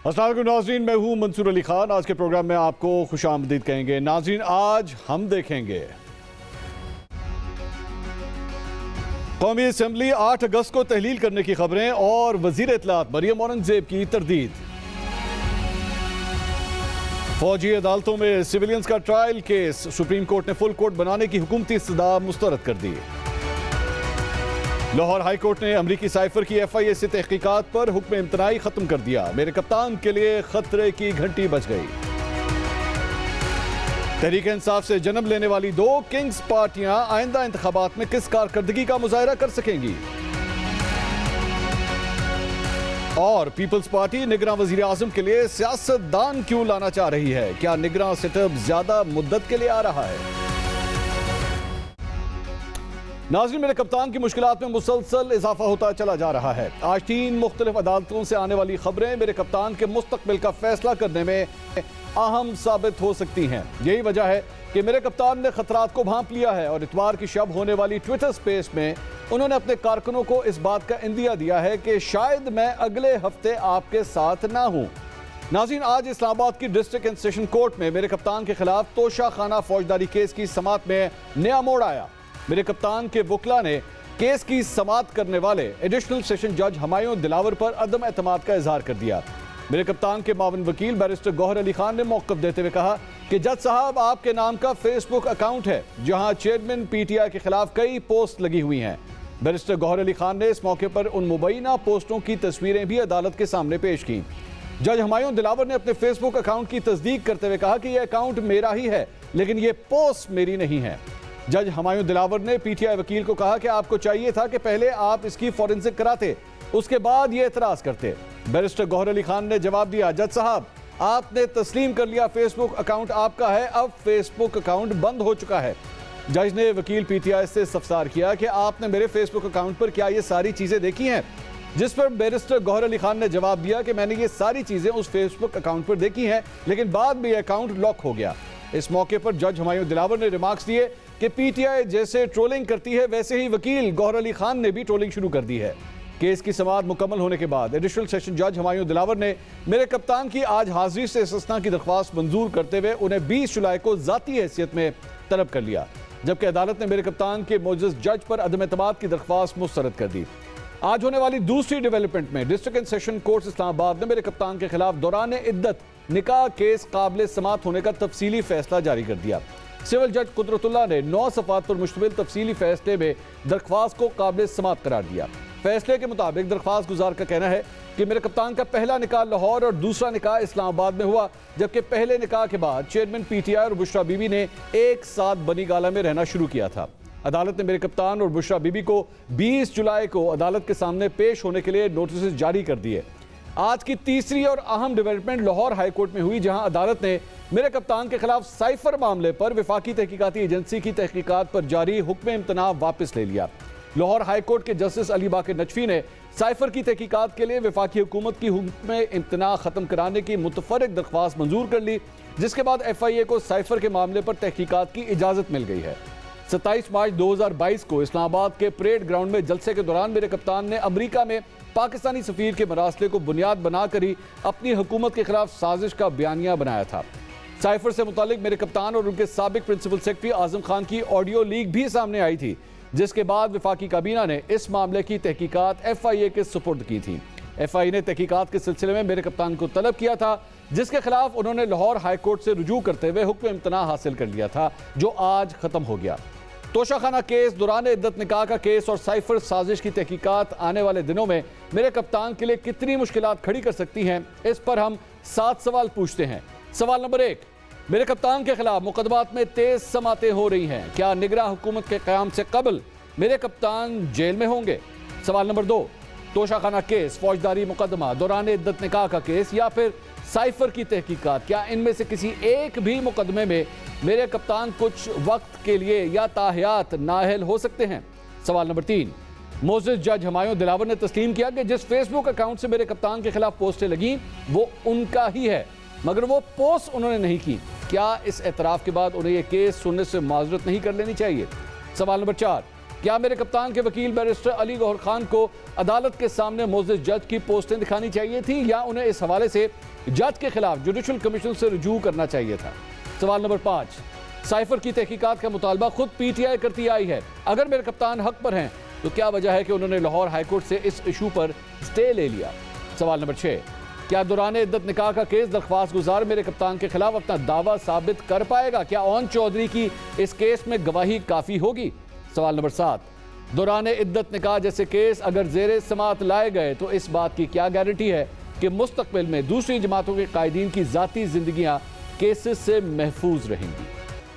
अस्सलाम वालेकुम नाज़रीन, मैं हूं मंसूर अली खान। आज के प्रोग्राम में आपको खुशामदीद कहेंगे। नाज़रीन, आज हम देखेंगे कौमी असम्बली 8 अगस्त को तहलील करने की खबरें और वज़ीर इत्तलात मरियम औरंगज़ेब की तरदीद। फौजी अदालतों में सिविलियंस का ट्रायल केस, सुप्रीम कोर्ट ने फुल कोर्ट बनाने की हुकूमती इस्तदा मुस्तरद कर दी। लाहौर हाई कोर्ट ने अमरीकी साइफर की FIA से तहकीकात पर हुक्म इम्तनाई खत्म कर दिया। मेरे कप्तान के लिए खतरे की घंटी बज गई। तहरीक इंसाफ से जन्म लेने वाली 2 किंग्स पार्टियां आइंदा इंतखाबात में किस कारकर्दगी का मुजाहरा कर सकेंगी। और पीपल्स पार्टी निगरान वजीर आजम के लिए सियासतदान क्यों लाना चाह रही है? क्या निगरान सेटअप ज्यादा मुद्दत के लिए आ रहा है? नाज़रीन, मेरे कप्तान की मुश्किलात में मुसलसल इजाफा होता चला जा रहा है। आज 3 मुख्तलिफ अदालतों से आने वाली खबरें मेरे कप्तान के मुस्तकबिल का फैसला करने में अहम साबित हो सकती हैं। यही वजह है कि मेरे कप्तान ने खतरात को भांप लिया है और इतवार की शब होने वाली ट्विटर स्पेस में उन्होंने अपने कारकुनों को इस बात का इंदिया दिया है कि शायद मैं अगले हफ्ते आपके साथ ना हूं। नाज़रीन, आज इस्लामाबाद की डिस्ट्रिक्ट एंड सेशन कोर्ट में मेरे कप्तान के खिलाफ तोशाखाना फौजदारी केस की समाअत में नया मोड़ आया। मेरे कप्तान के वकला ने केस की समाअत करने वाले एडिशनल सेशन जज हुमायूं दिलावर पर अदम एतमाद का इजहार कर दिया। मेरे कप्तान के मावन वकील बैरिस्टर गौहर अली खान ने मौक़िफ़ देते हुए कहा कि जज साहब, आपके नाम का फेसबुक अकाउंट है जहां चेयरमैन PTI के खिलाफ कई पोस्ट लगी हुई हैं। बैरिस्टर गौहर अली खान ने इस मौके पर उन मुबैना पोस्टों की तस्वीरें भी अदालत के सामने पेश की। जज हुमायूं दिलावर ने अपने फेसबुक अकाउंट की तस्दीक करते हुए कहा कि यह अकाउंट मेरा ही है, लेकिन यह पोस्ट मेरी नहीं है। जज हुमायूं दिलावर ने PTI वकील को कहा कि आपको चाहिए था कि पहले आप इसकी फॉरेंसिक कराते, उसके बाद ये एतराज करते। बैरिस्टर गौहर अली खान ने जवाब दिया, जज साहब, आपने तस्लीम कर लिया फेसबुक अकाउंट आपका है, अब फेसबुक अकाउंट बंद हो चुका है। जज ने वकील PTI से इस्तफसार किया कि आपने मेरे फेसबुक अकाउंट पर क्या ये सारी चीज़ें देखी हैं? जिस पर बैरिस्टर गौहर अली खान ने जवाब दिया कि मैंने ये सारी चीज़ें उस फेसबुक अकाउंट पर देखी हैं, लेकिन बाद में ये अकाउंट लॉक हो गया। इस मौके पर जज हुमायूं दिलावर ने रिमार्क्स दिए कि PTI जैसे ट्रोलिंग करती है वैसे ही वकील गौहर अली खान ने भी ट्रोलिंग शुरू कर दी है। केस की समाअत मुकम्मल होने के बाद एडिशनल सेशन जज हुमायूं दिलावर ने मेरे कप्तान की आज हाजिरी से इस्तिस्ना की दरख्वास्त मंजूर करते हुए उन्हें 20 जुलाई को ज़ाती हैसियत में तलब कर लिया, जबकि अदालत ने मेरे कप्तान के मोअज़्ज़ज़ जज पर अदम एतमाद की दरख्वास्त मुस्तरद कर दी। आज होने वाली दूसरी डेवलपमेंट में district and session court Islamabad ने मेरे कप्तान के खिलाफ दौरान इद्दत निकाह केस काबिल समाअत होने का तफसीली फैसला जारी कर दिया। सिविल जज कुदरतुल्लाह ने 9 सफ़ात पर मुश्तमिल तफसीली फैसले में दरख्वास्त को काबिल समाअत करार दिया। फैसले के मुताबिक दरख्वास्त गुजार का कहना है कि मेरे कप्तान का पहला निकाह लाहौर और दूसरा निकाह इस्लामाबाद में हुआ, जबकि पहले निकाह के बाद चेयरमैन PTI और बुशरा बीबी ने एक साथ बनी गाला में रहना शुरू किया था। अदालत ने मेरे कप्तान और बुशरा बीबी को 20 जुलाई को अदालत के सामने पेश होने के लिए नोटिस जारी कर दिए। आज की तीसरी और अहम डेवलपमेंट लाहौर हाई कोर्ट में हुई, जहां अदालत ने मेरे कप्तान के खिलाफ साइफर मामले पर वफाकी तहकीकाती एजेंसी की तहकीकात पर जारी हुक्म इम्तना वापस ले लिया। लाहौर हाई कोर्ट के जस्टिस अली बाकर नजफी ने साइफर की तहकीकात के लिए वफाकी हुकूमत की हुक्म इम्तना ख़त्म कराने की मुतफर्रिक दरख्वास्त मंजूर कर ली, जिसके बाद FIA को साइफर के मामले पर तहकीकात की इजाज़त मिल गई है। 27 मार्च 2022 को इस्लामाबाद के परेड ग्राउंड में जलसे के दौरान मेरे कप्तान ने अमरीका में पाकिस्तानी सफीर के मरासले को बुनियाद बनाकर ही अपनी हुकूमत के खिलाफ साजिश का बयानिया बनाया था। साइफर से मुतालिक मेरे कप्तान और उनके साबिक प्रिंसिपल सेक्रेटरी आजम खान की ऑडियो लीक भी सामने आई थी, जिसके बाद वफाकी काबीना ने इस मामले की तहकीकात FIA के सुपुर्द की थी। FIA ने तहकीकात के सिलसिले में मेरे कप्तान को तलब किया था, जिसके खिलाफ उन्होंने लाहौर हाई कोर्ट से रुजू करते हुए हुक्म इम्तना हासिल कर लिया था, जो आज खत्म हो गया। तोशाखाना केस, दौरान इद्दत निकाह का केस और साइफर साजिश की तहकीकात आने वाले दिनों में मेरे कप्तान के लिए कितनी मुश्किलात खड़ी कर सकती हैं, इस पर हम 7 सवाल पूछते हैं। सवाल नंबर 1, मेरे कप्तान के खिलाफ मुकदमात में तेज समातें हो रही हैं, क्या निगरान हुकूमत के क़याम से कबल मेरे कप्तान जेल में होंगे? सवाल नंबर 2, तोशाखाना केस, फौजदारी मुकदमा, दौरान इद्दत निकाह का केस या फिर साइफर की तहकीकात, क्या इनमें से किसी एक भी मुकदमे में मेरे कप्तान कुछ वक्त के लिए या ताहयात नाअहल हो सकते हैं? सवाल नंबर 3, मोअज़्ज़ज़ जज हुमायूं दिलावर ने तस्लीम किया कि जिस फेसबुक अकाउंट से मेरे कप्तान के खिलाफ पोस्टें लगी वो उनका ही है, मगर वो पोस्ट उन्होंने नहीं की। क्या इस एतराफ़ के बाद उन्हें यह केस सुनने से माजरत नहीं कर लेनी चाहिए? सवाल नंबर 4, क्या मेरे कप्तान के वकील बैरिस्टर अली गौहर खान को अदालत के सामने मोअज़्ज़ज़ जज की पोस्टें दिखानी चाहिए थी या उन्हें इस हवाले से जज के खिलाफ जुडिशल कमीशन से रुजू करना चाहिए था। सवाल नंबर 5, साइफर की तहकीकात का मुतालबा खुद PTI करती आई है। अगर मेरे कप्तान हक पर हैं तो क्या वजह है कि उन्होंने लाहौर हाईकोर्ट से इस इशू पर स्टे ले लिया। सवाल नंबर 6, क्या दौरान इद्दत निकाह का केस दरख्वास्त गुजार मेरे कप्तान के खिलाफ अपना दावा साबित कर पाएगा? क्या ओन चौधरी की इस केस में गवाही काफी होगी? सवाल नंबर 7, दौरान इद्दत निकाह जैसे केस अगर जेर समात लाए गए तो इस बात की क्या गारंटी है कि मुस्तकबिल में दूसरी जमातों के कायदीन की जाती जिंदगियां केसेस से महफूज रहेंगी?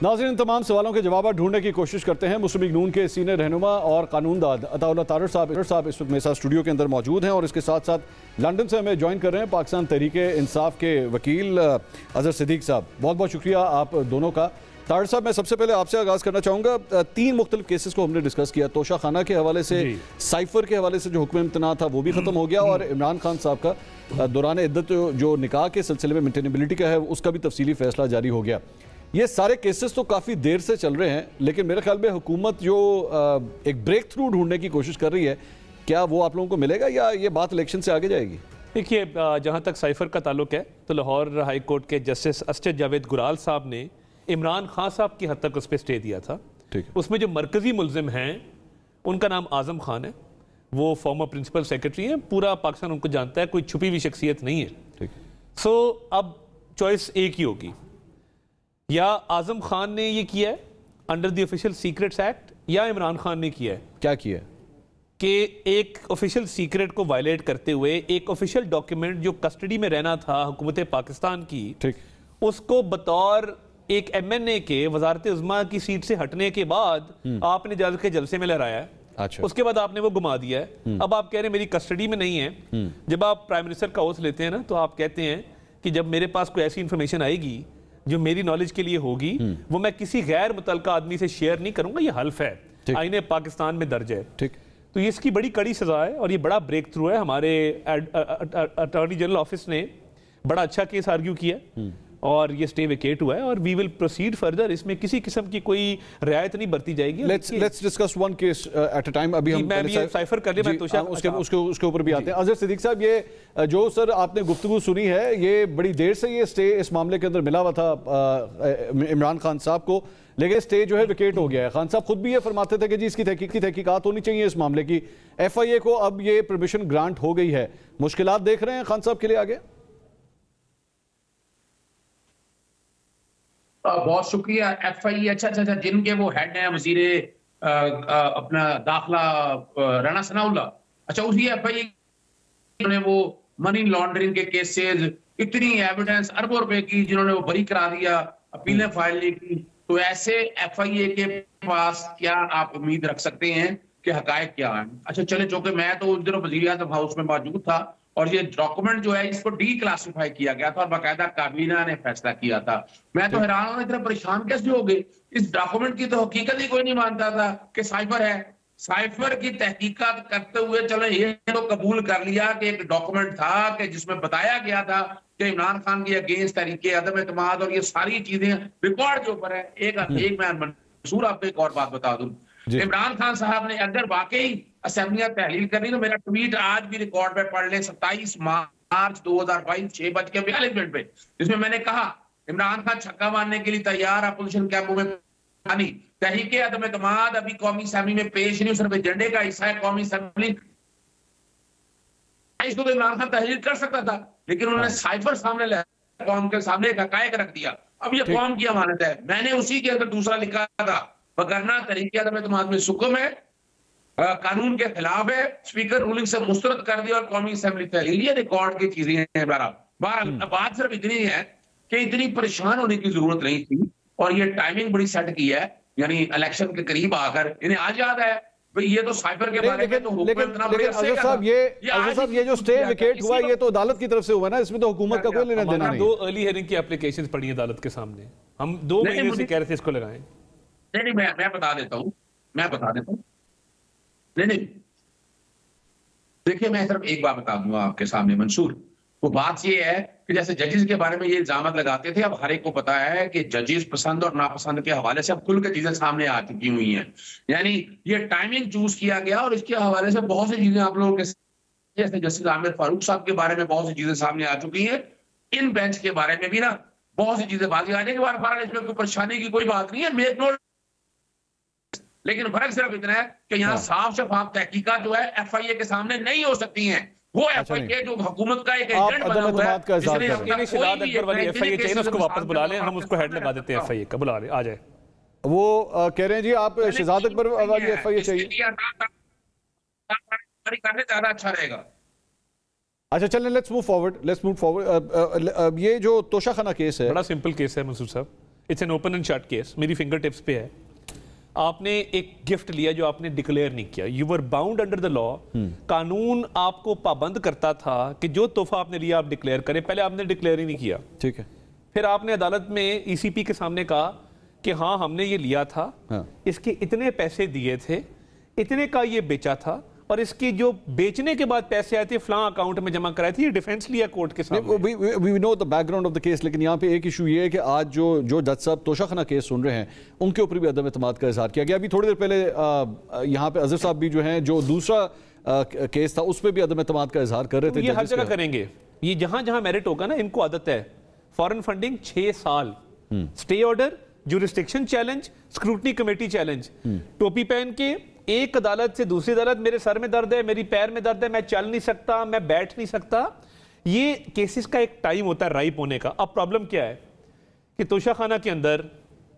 नाज़रीन, तमाम सवालों के जवाब ढूंढने की कोशिश करते हैं। मुस्लिम लीग नून के सीनियर रहनुमा और कानूनदाद अताउल्लाह तारड़ साहब इस वक्त मेरे साथ स्टूडियो के अंदर मौजूद हैं और इसके साथ साथ लंदन से हमें ज्वाइन कर रहे हैं पाकिस्तान तहरीक इंसाफ के वकील अजहर सिद्दीक साहब। बहुत बहुत शुक्रिया आप दोनों का। तारड़ साहब, मैं सबसे पहले आपसे आगाज़ करना चाहूँगा। 3 मुख्तलिफ केसेस को हमने डिस्कस किया। तोशा खाना के हवाले से, साइफर के हवाले से जो हुक्म इम्तना था वो भी ख़त्म हो गया, और इमरान खान साहब का दौरान इद्दत जो निकाह के सिलसिले में मेंटेनेबिलिटी का है उसका भी तफसीली फैसला जारी हो गया। ये सारे केसेस तो काफ़ी देर से चल रहे हैं, लेकिन मेरे ख्याल में हुकूमत जो एक ब्रेक थ्रू ढूंढने की कोशिश कर रही है, क्या वो आप लोगों को मिलेगा या ये बात इलेक्शन से आगे जाएगी? देखिए, जहाँ तक साइफर का ताल्लुक है तो लाहौर हाई कोर्ट के जस्टिस असद जावेद गुराल साहब ने इमरान खान साहब की हद तक उस पर स्टे दिया था। उसमें जो मरकजी मुलजिम हैं उनका नाम आजम खान है, वो फॉर्मर प्रिंसिपल सेक्रेटरी हैं, पूरा पाकिस्तान उनको जानता है, कोई छुपी हुई शख्सियत नहीं है। सो अब चॉइस एक ही होगी, या आजम खान ने ये किया है under the official secrets act, या इमरान खान ने किया है। क्या किया? कि एक ऑफिशियल सीक्रेट को वायलेट करते हुए एक ऑफिशियल डॉक्यूमेंट जो कस्टडी में रहना था हुकूमत पाकिस्तान की, उसको बतौर एक MNA के वजारत उज़्मा की सीट से हटने के बाद आपने जज के जलसे में लहराया है। अच्छा। उसके बाद आपने वो घुमा दिया है। अब आप कह रहे हैं मेरी कस्टडी में नहीं है। जब आप प्राइम मिनिस्टर का ओथ लेते हैं ना, तो आप कहते हैं कि जब मेरे पास कोई ऐसी इंफॉर्मेशन आएगी जो मेरी नॉलेज के लिए होगी, वो मैं किसी गैर मुतलका आदमी से शेयर नहीं करूंगा। ये हल्फ है, आईने पाकिस्तान में दर्ज है। ठीक, तो ये इसकी बड़ी कड़ी सजा है और ये बड़ा ब्रेक थ्रू है। हमारे अटॉर्नी जनरल ऑफिस ने बड़ा अच्छा केस आर्ग्यू किया और ये स्टे वेकेट हुआ है और वी विल प्रोसीड फर्दर। इसमें किसी किस्म की कोई रियायत नहीं बरती जाएगी। Let's discuss one case at a time. अभी हम साइफर कर ले, उसके ऊपर भी आते हैं। अजहर सिद्दीक साहब, ये जो सर आपने गुफ्तगू सुनी है, ये बड़ी देर से ये स्टे इस मामले के अंदर मिला हुआ था इमरान खान साहब को, लेकिन स्टे जो है विकेट हो गया है। खान साहब खुद भी ये फरमाते थे कि जी इसकी तहकीकात होनी चाहिए इस मामले की। FIA को अब ये परमिशन ग्रांट हो गई है। मुश्किलात देख रहे हैं खान साहब के लिए आगे? बहुत शुक्रिया। FIA, अच्छा, जिनके वो हेड हैं वजीर अपना दाखिला राना सनाउल्लाह, अच्छा उसी FIA ने वो मनी लॉन्ड्रिंग के केसेस, इतनी एविडेंस अरबों रुपए की, जिन्होंने वो बरी करा दिया, अपीलें फाइल नहीं की। तो ऐसे FIA के पास क्या आप उम्मीद रख सकते हैं कि हकायक क्या है? अच्छा चले, चूंकि मैं तो उस दिन वजीर आज़म हाउस में मौजूद था और ये डॉक्यूमेंट जो है इसको डीक्लासिफाई किया गया था और बाकायदा काबीना ने फैसला किया था। मैं तो हैरान हूं, इतना परेशान कैसे हो गए? इस डॉक्यूमेंट की तो हकीकत ही कोई नहीं मानता था कि साइफर है। साइफर की तहकीकात करते हुए चलो ये तो कबूल कर लिया कि एक डॉक्यूमेंट था कि जिसमें बताया गया था कि इमरान खान की अगेंस्ट तरीके अदम एतमाद और ये सारी चीजें रिकॉर्ड के ऊपर है। एक मैं मंसूर आपको एक और बात बता दूं, इमरान खान साहब ने अगर वाकई असेंबलियां तहलील करनी तो मेरा ट्वीट आज भी रिकॉर्ड पे पढ़ लें, 27 मार्च 2022 6:42 पे, जिसमें मैंने कहा इमरान खान छक्का मारने के लिए तैयार, अपोजिशन कैंपों में पानी, तहरीके अदम एतमाद अभी कौमी असेंबली में पेश नहीं, सिर्फ एजेंडे का हिस्सा है कौमी असेंबली। इसको तो इमरान खान तहरीर कर सकता था, लेकिन उन्होंने साइफर सामने लाया, कौम के सामने एक हकायक रख दिया। अब ये कौम की अमानत है। मैंने उसी के अंदर दूसरा लिखा था, वगरना तरीके अदम एतमाद में सुकम है, कानून के खिलाफ है, स्पीकर रूलिंग से मुस्तरद कर दिया और कौमी असेंबली तहलील, ये रिकॉर्ड की चीजें हैं। बहरहाल बात सिर्फ इतनी है कि इतनी परेशान होने की जरूरत नहीं थी और ये टाइमिंग बड़ी सेट की है, यानी इलेक्शन के करीब आकर इन्हें आज याद है भाई ये तो साइफर के बारे में तो अजहर साहब ये जो स्टे विकेट हुआ ये तो अदालत की तरफ से हुआ ना, इसमें तो हुकूमत का कोई लेना देना नहीं। 2 अर्ली हियरिंग की एप्लीकेशन पड़ी अदालत के सामने, हम 2 महीने से कह रहे थे इसको लगाएं। नहीं, मैं बता देता हूँ नहीं, देखिए मैं सिर्फ एक बात बता दूंगा आपके सामने मंसूर, वो बात ये है कि जैसे जजेस के बारे में ये इल्जामत लगाते थे, अब हर एक को पता है कि जजेस पसंद और नापसंद के हवाले से अब खुल के चीजें सामने आ चुकी हुई हैं। यानी ये टाइमिंग चूज किया गया और इसके हवाले से बहुत सी चीजें आप लोगों के, जैसे जस्टिस आमिर फारूक साहब के बारे में बहुत सी चीजें सामने आ चुकी हैं। इन बेंच के बारे में भी ना बहुत सी चीजें बाजी आने के बाद इसमें कोई परेशानी की कोई बात नहीं है, मेक नोट। लेकिन फर्क सिर्फ इतना है कि यहाँ साफ शफाफ तहकीकात जो है FIA के सामने नहीं हो सकती हैं। वो FIA जो हुकूमत का एक एजेंट बना हुआ है, शहजाद अकबर वाली FIA चाहिए, उसको वापस बुला लें, हम उसको हेड लगा देते हैं FIA का, बुला लें, आ जाए। वो कह रहे हैं जी आप शहजाद अकबर वाली FIA चाहिए, करने ज्यादा अच्छा रहेगा। अच्छा चलें, लेट्स मूव फॉरवर्ड। ये जो तोशाखाना केस है, बड़ा सिंपल केस है मंसूर साहब, it's an open and shut case, मेरी फिंगर टिप्स पे है। आपने एक गिफ्ट लिया जो आपने डिक्लेयर नहीं किया, you were bound under the law. कानून आपको पाबंद करता था कि जो तोहफा आपने लिया आप डिक्लेयर करें, पहले आपने डिक्लेयर ही नहीं किया, ठीक है। फिर आपने अदालत में ECP के सामने कहा कि हाँ हमने ये लिया था, इसके इतने पैसे दिए थे, इतने का ये बेचा था, और इसकी जो बेचने के बाद पैसे आए थे फलां अकाउंट में जमा कराए थे, ये डिफेंस लिया कोर्ट के सामने। We know the background of the case, लेकिन यहाँ पे एक इशू ये है कि आज जो जज साहब तोशाखाना केस सुन रहे हैं उनके ऊपर भी अदम एतमाद का इजहार किया गया। अभी थोड़ी देर पहले यहाँ पे अजहर साहब भी जो हैं, जो दूसरा केस था उस पर भी अदम एतमाद का इजहार कर रहे थे। ये हर जगह करेंगे, ये जहां जहां मेरिट होगा ना, इनको आदत है। फॉरेन फंडिंग 6 साल, stay order, jurisdiction challenge, scrutiny committee challenge, टोपी पहन के एक अदालत से दूसरी अदालत, मेरे सर में दर्द है, मेरी पैर में दर्द है, मैं चल नहीं सकता, मैं बैठ नहीं सकता। ये केसेस का एक टाइम होता है राइप होने का। अब प्रॉब्लम क्या है कि तोशाखाना के अंदर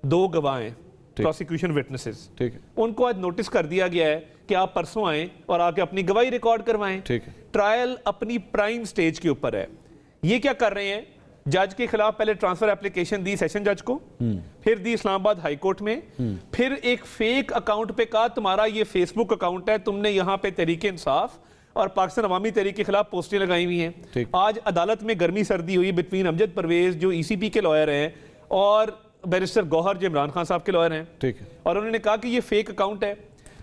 2 गवाह हैं, प्रोसिक्यूशन विटनेसेस, ठीक है, उनको आज नोटिस कर दिया गया है कि आप परसों आएं और आके अपनी गवाही रिकॉर्ड करवाएं, ठीक है। ट्रायल अपनी प्राइम स्टेज के ऊपर है। ये क्या कर रहे हैं, जज के खिलाफ पहले ट्रांसफर एप्लीकेशन दी सेशन जज को, फिर दी इस्लामाबाद हाई कोर्ट में, फिर एक फेक अकाउंट पे कहा तुम्हारा ये फेसबुक अकाउंट है, तुमने यहाँ पे तहरीक इंसाफ और पाकिस्तान अवामी तहरीक के खिलाफ पोस्टें लगाई हुई हैं। आज अदालत में गर्मी सर्दी हुई बिटवीन अमजद परवेज जो ECP के लॉयर हैं और बैरिस्टर गौहर जो इमरान खान साहब के लॉयर हैं, ठीक है, और उन्होंने कहा कि ये फेक अकाउंट है।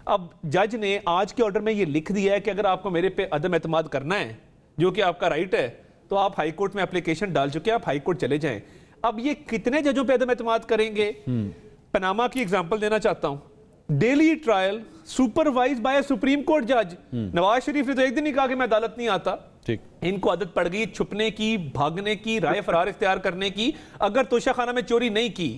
अब जज ने आज के ऑर्डर में ये लिख दिया है कि अगर आपको मेरे पे अदम एतमाद करना है, जो कि आपका राइट है, तो आप हाई कोर्ट में एप्लीकेशन डाल चुके हैं, आप हाई कोर्ट चले जाएं। अब ये कितने जजों पे अदम एतमाद करेंगे? पनामा की एग्जांपल देना चाहता हूं। Daily trial supervise by supreme court जज। नवाज शरीफ ने तो एक दिन ही कहा कि मैं अदालत नहीं आता, ठीक। इनको आदत पड़ गई छुपने की, भागने की, राय फरार इख्तियार करने की। अगर तोशाखाना में चोरी नहीं की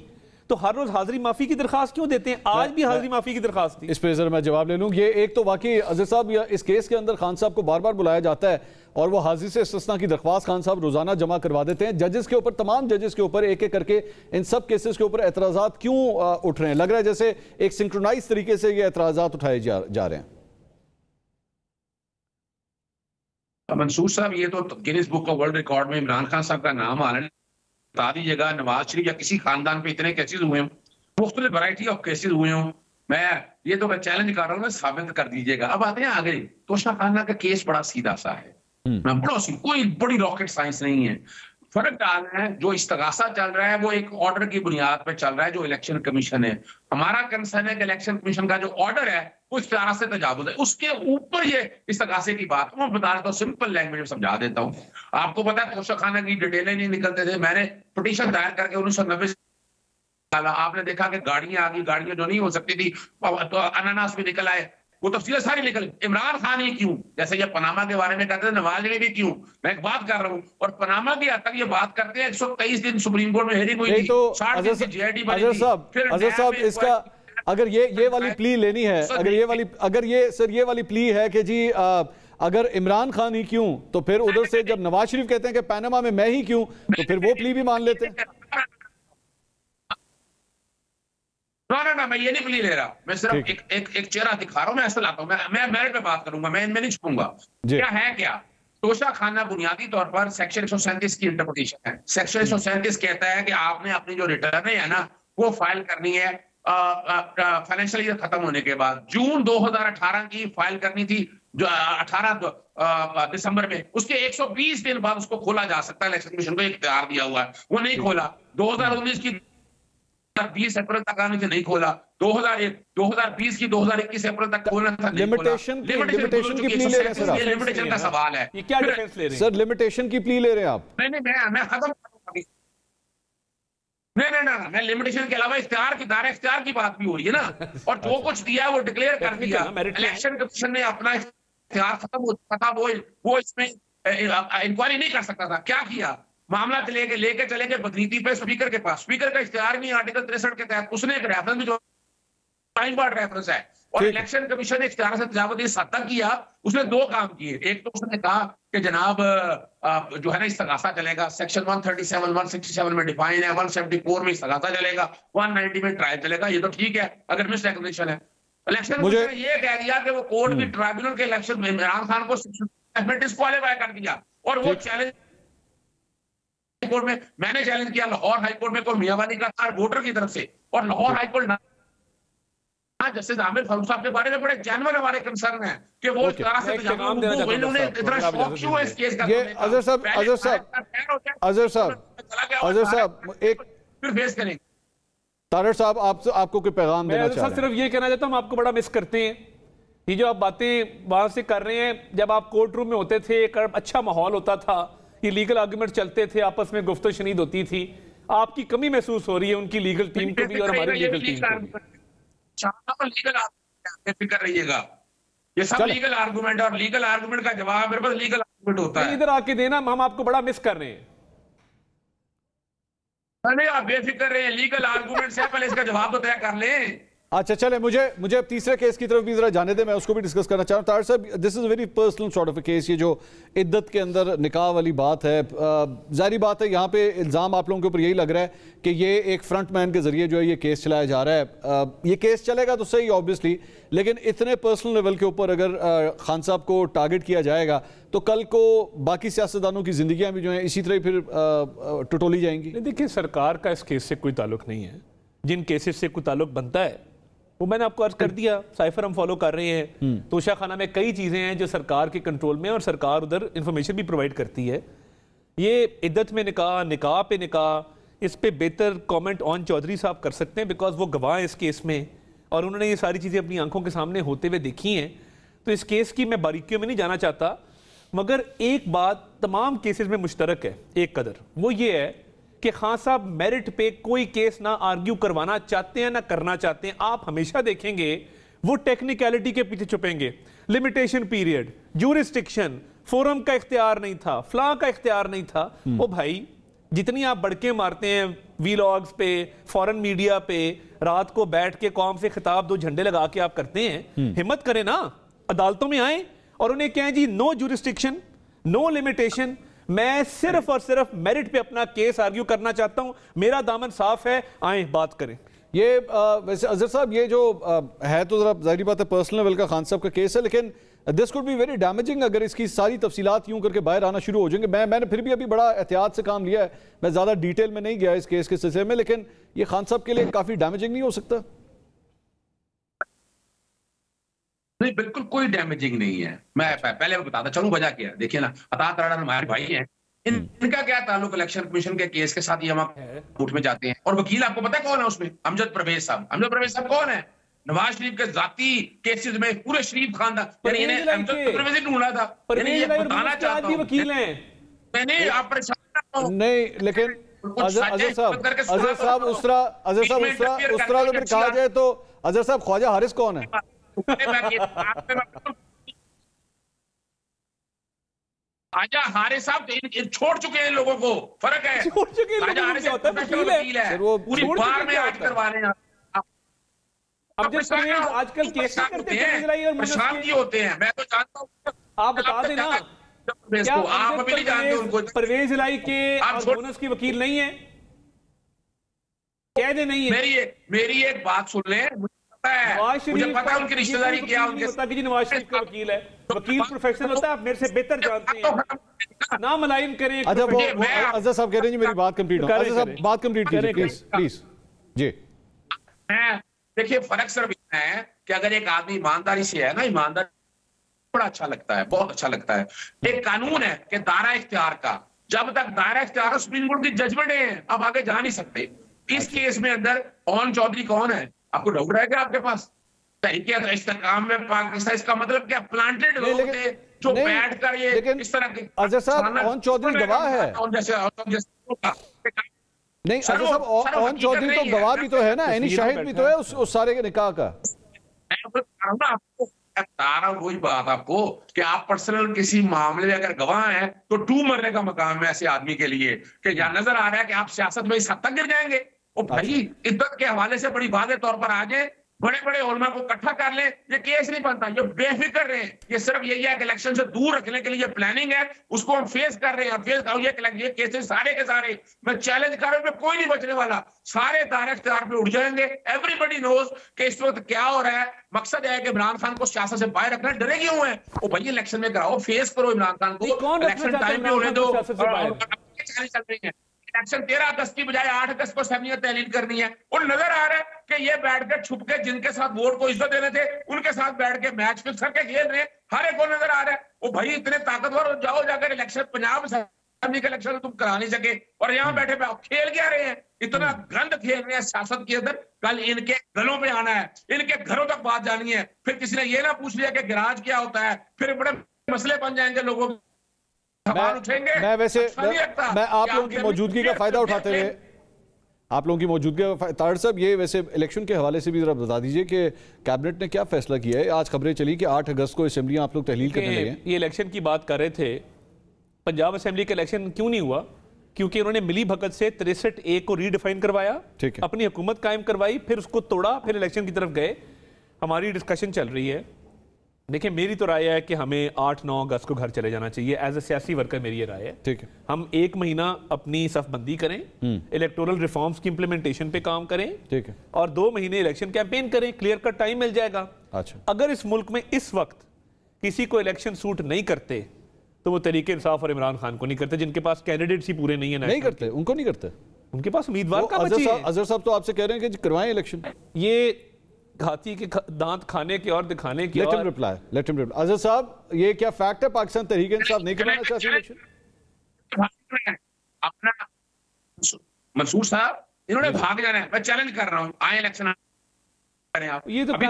तो हर रोज हाजिरी माफी की दरखास्त क्यों देते हैं? आज भी हाजिरी माफी की दरखास्त थी। इस पे जरा मैं जवाब ले लूं। ये एक तो वाकई अजहर साहब, इस केस के अंदर खान साहब को बार बार बुलाया जाता है और वो हाजिर से इस्तिस्ना की दरख्वास्त खान साहब रोजाना जमा करवा देते हैं। जजेस के ऊपर, तमाम जजेस के ऊपर एक एक करके इन सब केसेस के ऊपर एतराजात क्यों उठ रहे हैं? लग रहा है जैसे एक सिंक्रोनाइज तरीके से ये एतराजात उठाए जा रहे हैं। मंसूर साहब, ये तो Guinness book of world record में इमरान खान साहब का नाम आ रहा है। बता दीजिएगा नवाज शरीफ या किसी खानदान पे इतने केसेस हुए हों, मुख्तलिफ वैरायटी ऑफ केसेस हुए हों, मैं चैलेंज कर रहा हूँ, साबित कर दीजिएगा। अब आते हैं आगे। तोशाखाना का केस बड़ा सीधा सा है, कोई बड़ी रॉकेट साइंस नहीं है। फर्क डाल रहा है, जो इस्तगासा चल रहा है वो एक ऑर्डर की बुनियाद पर चल रहा है जो इलेक्शन कमीशन है। हमारा कंसर्न है कि इलेक्शन कमीशन का जो ऑर्डर है वो इख्तियार से तजावुज है, उसके ऊपर ये इस्तगासे की बात मैं बता देता हूँ, सिंपल लैंग्वेज में समझा देता हूँ। आपको पता है तोशाखाना की डिटेलें नहीं निकलते थे। मैंने पिटीशन दायर करके 1990 आपने देखा कि गाड़ियां आ गई, गाड़ियां जो नहीं हो सकती थी तो अनानास भी निकल आए, वो तफसीलें सारी निकल। इमरान खान ही क्यों, जैसे ये पनामा के बारे में कहते हैं, नवाज ने भी क्यों, मैं एक बात कर रहा हूँ। और पनामा की हद तक ये बात करते हैं 123 दिन सुप्रीम कोर्ट में हेयरिंग हुई थी, 60 दिन की JID बनी थी। अजहर साहब, इसका अगर ये वाली प्ली लेनी है, अगर ये वाली प्ली है कि जी अगर इमरान खान ही क्यों, तो फिर उधर से जब नवाज शरीफ कहते हैं कि पनामा में मैं ही क्यों, तो फिर वो प्ली भी मान लेते हैं। ना, मैं ये नहीं प्ली ले रहा, मैं सिर्फ एक चेहरा दिखा रहा हूँ। मैं ऐसा लाता हूँ, मैं मेरिट पे बात करूंगा, मैं इनमें नहीं छुपूंगा। क्या है क्या तोशाखाना बुनियादी तौर पर सेक्शन 137 की इंटरप्रिटेशन है। सेक्शन 137 कहता है कि आपने अपनी जो रिटर्न है ना वो फाइल करनी है फाइनेंशियल ईयर खत्म होने के बाद। जून 2018 की फाइल करनी थी, जो 18 दिसंबर में, उसके 120 दिन बाद उसको खोला जा सकता है। इलेक्शन कमीशन को इख्तियार दिया हुआ है, वो नहीं खोला। 2019 की 20 अप्रैल तक आने से नहीं खोला, 2020 की 2021 अप्रैल तक खोलना था, लिमिटेशन की प्ली ले रहे हैं सर, लिमिटेशन का सवाल है। ये क्या डिफेंस ले रहे हैं सर? लिमिटेशन की प्ली ले रहे हैं आप? मैं खत्म, नहीं, मैं लिमिटेशन के अलावा इख्तियार की दायरा इख्तियार की बात भी हो रही है ना। और जो कुछ दिया वो डिक्लेयर कर दिया। इलेक्शन कमीशन ने अपना इख्तियार खत्म हो चुका था, वो इसमें इंक्वायरी नहीं कर सकता था। क्या किया? मामला लेके चलेंगे बदनीति पे स्पीकर के पास। स्पीकर का इख्तियार नहीं आर्टिकल 63 के तहत, उसने एक रेफरेंस भी जो टाइम बार्ड रेफरेंस है, और इलेक्शन कमीशन ने इख्तियार से तजावुज़ इस हद तक किया। उसने दो काम किए। एक तो उसने कहा कि जनाब जो है ना इस्तगासा चलेगा, सेक्शन 137 167 में डिफाइन है, 174 में इस्तगासा चलेगा, 190 में ट्रायल चलेगा। ये तो ठीक है अगर मिस रिकग्निशन है। इलेक्शन कमीशन ने ये कह दिया कि वो कोर्ट भी ट्राइब्यूनल के इलेक्शन में इमरान खान को डिस्क्वालीफाई कर दिया, और वो चैलेंज कोर्ट में मैंने चैलेंज किया लाहौर हाई कोर्ट में, कोई मियांवाली का था वोटर की तरफ से, और Lahore high court justice Aamir Farooq साहब के बारे में बड़े जेन्युइन हमारे कंसर्न है कि वो इस तरह से इन्होंने इतना शौक क्यों है इस केस का। ये अजहर साहब एक फिर फेस करेंगे। तारड़ साहब आपको कोई पैगाम देना चाह रहे हैं? सिर्फ ये कहना चाहता हूं, हम आपको बड़ा मिस करते हैं। ये जो आप बातें वहां से कर रहे हैं, जब आप कोर्ट रूम में होते थे एक अच्छा माहौल होता था, ये लीगल आर्गुमेंट चलते थे, आपस में गुफ्तगू शनीद होती थी। आपकी कमी महसूस हो रही है उनकी लीगल टीम को भी और हमारी लीगल टीम को भी। लीगल फिक्र रहिएगा, ये सब लीगल आर्गुमेंट, और लीगल आर्गुमेंट का जवाब मेरे पास लीगल आर्गुमेंट होता है। इधर आके देना, हम आपको बड़ा मिस कर रहे हैं। नहीं आप बेफिक्र रहे, लीगल आर्गुमेंट से पहले इसका जवाब तो तय कर लें। अच्छा चले, मुझे अब तीसरे केस की तरफ भी जरा जाने दें, मैं उसको भी डिस्कस करना चाह रहा हूं। तारड़ साहब, this is a very personal sort of a case. ये जो इद्दत के अंदर निकाह वाली बात है, जाहिर बात है यहाँ पे इल्ज़ाम आप लोगों के ऊपर यही लग रहा है कि ये एक फ्रंट मैन के जरिए जो है ये केस चलाया जा रहा है। ये केस चलेगा तो सही ऑब्वियसली, लेकिन इतने पर्सनल लेवल के ऊपर अगर खान साहब को टारगेट किया जाएगा तो कल को बाकी सियासतदानों की जिंदगियां भी जो है इसी तरह फिर टटोली जाएंगी। देखिए, सरकार का इस केस से कोई ताल्लुक नहीं है। जिन केसेस से कोई ताल्लुक बनता है वो मैंने आपको अर्ज कर दिया, साइफर हम फॉलो कर रहे हैं। तोशा खाना में कई चीज़ें हैं जो सरकार के कंट्रोल में, और सरकार उधर इंफॉर्मेशन भी प्रोवाइड करती है। ये इद्दत में निकाह, निकाह पे निकाह, इस पे बेहतर कमेंट ऑन चौधरी साहब कर सकते हैं, बिकॉज वो गवाह हैं इस केस में और उन्होंने ये सारी चीज़ें अपनी आंखों के सामने होते हुए देखी हैं। तो इस केस की मैं बारीकियों में नहीं जाना चाहता, मगर एक बात तमाम केसेस में मुश्तरक है एक कदर, वो ये है कि खान साहब मेरिट पे कोई केस ना आर्ग्यू करवाना चाहते हैं ना करना चाहते हैं। आप हमेशा देखेंगे वो टेक्निकलिटी के पीछे छुपेंगे। लिमिटेशन पीरियड, ज्यूरिस्डिक्शन, फोरम का इख्तियार नहीं था, फ्ला का इख्तियार नहीं था। ओ भाई, जितनी आप बड़के मारते हैं वीलॉग्स पे, फॉरेन मीडिया पे, रात को बैठ के कौम से खिताब 2 झंडे लगा के आप करते हैं, हिम्मत करें ना, अदालतों में आए और उन्हें कहें जी नो ज्यूरिस्डिक्शन, नो लिमिटेशन, मैं सिर्फ और सिर्फ मेरिट पे अपना केस आर्ग्यू करना चाहता हूं, मेरा दामन साफ है, आए बात करें। ये वैसे अजहर साहब, ये जो है तो जरा जाहिर बात है पर्सनल लेवल का खान साहब का केस है, लेकिन this could be very damaging अगर इसकी सारी तफसीलात यूं करके बाहर आना शुरू हो जाएंगे। मैंने फिर भी अभी बड़ा एहतियात से काम लिया है, मैं ज्यादा डिटेल में नहीं गया इस केस के सिलसिले में, लेकिन ये खान साहब के लिए काफी डैमेजिंग नहीं हो सकता? नहीं, बिल्कुल कोई डैमेजिंग नहीं है। मैं पहले बताता चलूं वजह क्या है। देखिए ना, अता तराड़ा हमारे भाई हैं, इनका क्या ताल्लुक इलेक्शन कमीशन के केस के साथ? ये हम कोर्ट में जाते हैं और वकील आपको पता है कौन है उसमें? अमजद परवेज साहब। अमजद परवेज साहब कौन है? नवाज शरीफ के जाती केसेस में पूरे शरीफ खानदान, यानी इन्हें अमजद परवेज ही ढूंढा था। यानी ये बताना चाहता हूं वकील हैं, मैंने आप परेशान नहीं, लेकिन अजहर साहब उस तरह अगर कहा जाए तो अजहर साहब ख्वाजा हारिस कौन है? ख्वाजा हारिस साहब छोड़ चुके हैं लोगों को, फर्क है। छोड़ चुके हैं ख्वाजा हारिस वकील है, पूरी बार में आज करवा रहे हैं। आजकल केस करते हैं, प्रशांत होते हैं, मैं तो जानता हूँ। आप बता देना, आप अभी नहीं जानते उनको। परवेज इलाही के बोनस की वकील नहीं है, कह दे नहीं है। मेरी एक बात सुन ले, मुझे पता है उनकी रिश्तेदारी क्या, उनके पता कि नवाज शरीफ का वकील है, वकील प्रोफेशनल होता है, आप मेरे से बेहतर जानते हैं, ना मलाइन करें। अच्छा, अजहर साहब कह रहे हैं मेरी बात कंप्लीट हो, अजहर साहब बात कंप्लीट कीजिए प्लीज जी। देखिए, फर्क सिर्फ इतना है कि अगर एक आदमी ईमानदारी से है ना, ईमानदारी बड़ा अच्छा लगता है, बहुत अच्छा लगता है। एक कानून है कि दायरा इख्तियार का, जब तक दायरा इख्तियार सुप्रीम कोर्ट की जजमेंट है, आप आगे जा नहीं सकते। इस केस में अंदर ओन चौधरी कौन है? आपको डाउट है क्या आपके पास? तहरीक इस्तेकाम में पाकिस्तान, इसका मतलब क्या प्लांटेड लोग थे जो बैठ कर ये इस तरह के। अजहर साहब, ओन चौधरी गवाह है नहीं? अजहर साहब, ओन चौधरी तो गवाह भी तो है ना, यानी शाहिद भी तो है उस सारे के निकाह का। बता रहा हूं वही बात आपको कि आप पर्सनल किसी मामले में अगर गवाह हैं तो डूब मरने का मकाम है ऐसे आदमी के लिए कि यहाँ नजर आ रहा है कि आप सियासत में इस हद तक गिर जाएंगे। और भाई इद्दत के हवाले से बड़ी वाज़ेह तौर पर आ जाए, बड़े बड़े उलमा को इकट्ठा कर ले, ये केस नहीं बनता, ये बेफिक्र रहे, ये सिर्फ यही है कि इलेक्शन से दूर रखने के लिए प्लानिंग है, उसको हम फेस कर रहे हैं। फेस ये केसेस सारे के सारे मैं चैलेंज कर रहा हूं, कोई नहीं बचने वाला, सारे दायरे इख्तियार पे उड़ जाएंगे। एवरीबडी नोज कि इस वक्त क्या हो रहा है। मकसद है कि इमरान खान को सियासत से बाहर रखना, डरे क्यों है? वो भाई इलेक्शन में कराओ, फेस करो इमरान खान को, इलेक्शन टाइम पे होने दो। चल रही है इलेक्शन 13 अगस्त की बजाय 8 अगस्त को सहमियत तहलील करनी है। और नजर आ रहा है कि ये बैठकर छुप के जिनके साथ वोट को इज्जत देने थे उनके साथ बैठ के मैच फिक्स करके खेल रहे हैं। हर एक को नजर आ रहा है। वो भाई इतने ताकतवर हो जाओ, जाकर इलेक्शन पंजाब असेंबली का इलेक्शन तुम करा नहीं सके और यहाँ बैठे खेल क्या रहे हैं, इतना गंद खेल रहे हैं सियासत के अंदर। कल इनके गलों पे आना है, इनके घरों तक बात जानी है, फिर किसी ने ये ना पूछ लिया कि गैराज क्या होता है, फिर बड़े मसले बन जाएंगे लोगों। मैं वैसे मैं आप लोगों की मौजूदगी का फायदा उठाते हुए आप लोगों की मौजूदगी का तारड़ साहब, ये वैसे इलेक्शन के हवाले से भी जरा बता दीजिए कि कैबिनेट ने क्या फैसला किया है। आज खबरें चली कि 8 अगस्त को असेंबलियां आप लोग तहलील करने लगे। ये इलेक्शन की बात कर रहे थे, पंजाब असेंबली का इलेक्शन क्यों नहीं हुआ? क्योंकि उन्होंने मिली भगत से 63A को रीडिफाइन करवाया, अपनी हुकूमत कायम करवाई, फिर उसको तोड़ा, फिर इलेक्शन की तरफ गए। हमारी डिस्कशन चल रही है। देखिए, मेरी तो राय है कि हमें 8-9 अगस्त को घर चले जाना चाहिए। एज ए सियासी वर्कर मेरी ये राय है। ठीक है, हम 1 महीना अपनी सफबंदी करें, इलेक्टोरल रिफॉर्म्स की इंप्लीमेंटेशन पे काम करें, ठीक है, और 2 महीने इलेक्शन कैंपेन करें, क्लियर कट टाइम मिल जाएगा। अच्छा, अगर इस मुल्क में इस वक्त किसी को इलेक्शन सूट नहीं करते तो वो तरीके इंसाफ और इमरान खान को नहीं करते, जिनके पास कैंडिडेट्स ही पूरे नहीं है। नहीं करते, उनको नहीं करते, उनके पास उम्मीदवार का बची है। अजहर साहब तो आपसे कह रहे हैं कि करवाएं इलेक्शन। ये हाथी के दांत खाने के और दिखाने के। Let him reply. अजहर साहब, ये क्या फैक्ट है पाकिस्तान तहरीक इंसाफ नहीं करवाना चाहती इलेक्शन? अपना मंसूर साहब इन्होंने भाग जाना है, मैं चैलेंज कर रहा हूं, आए इलेक्शन ये तो अपनी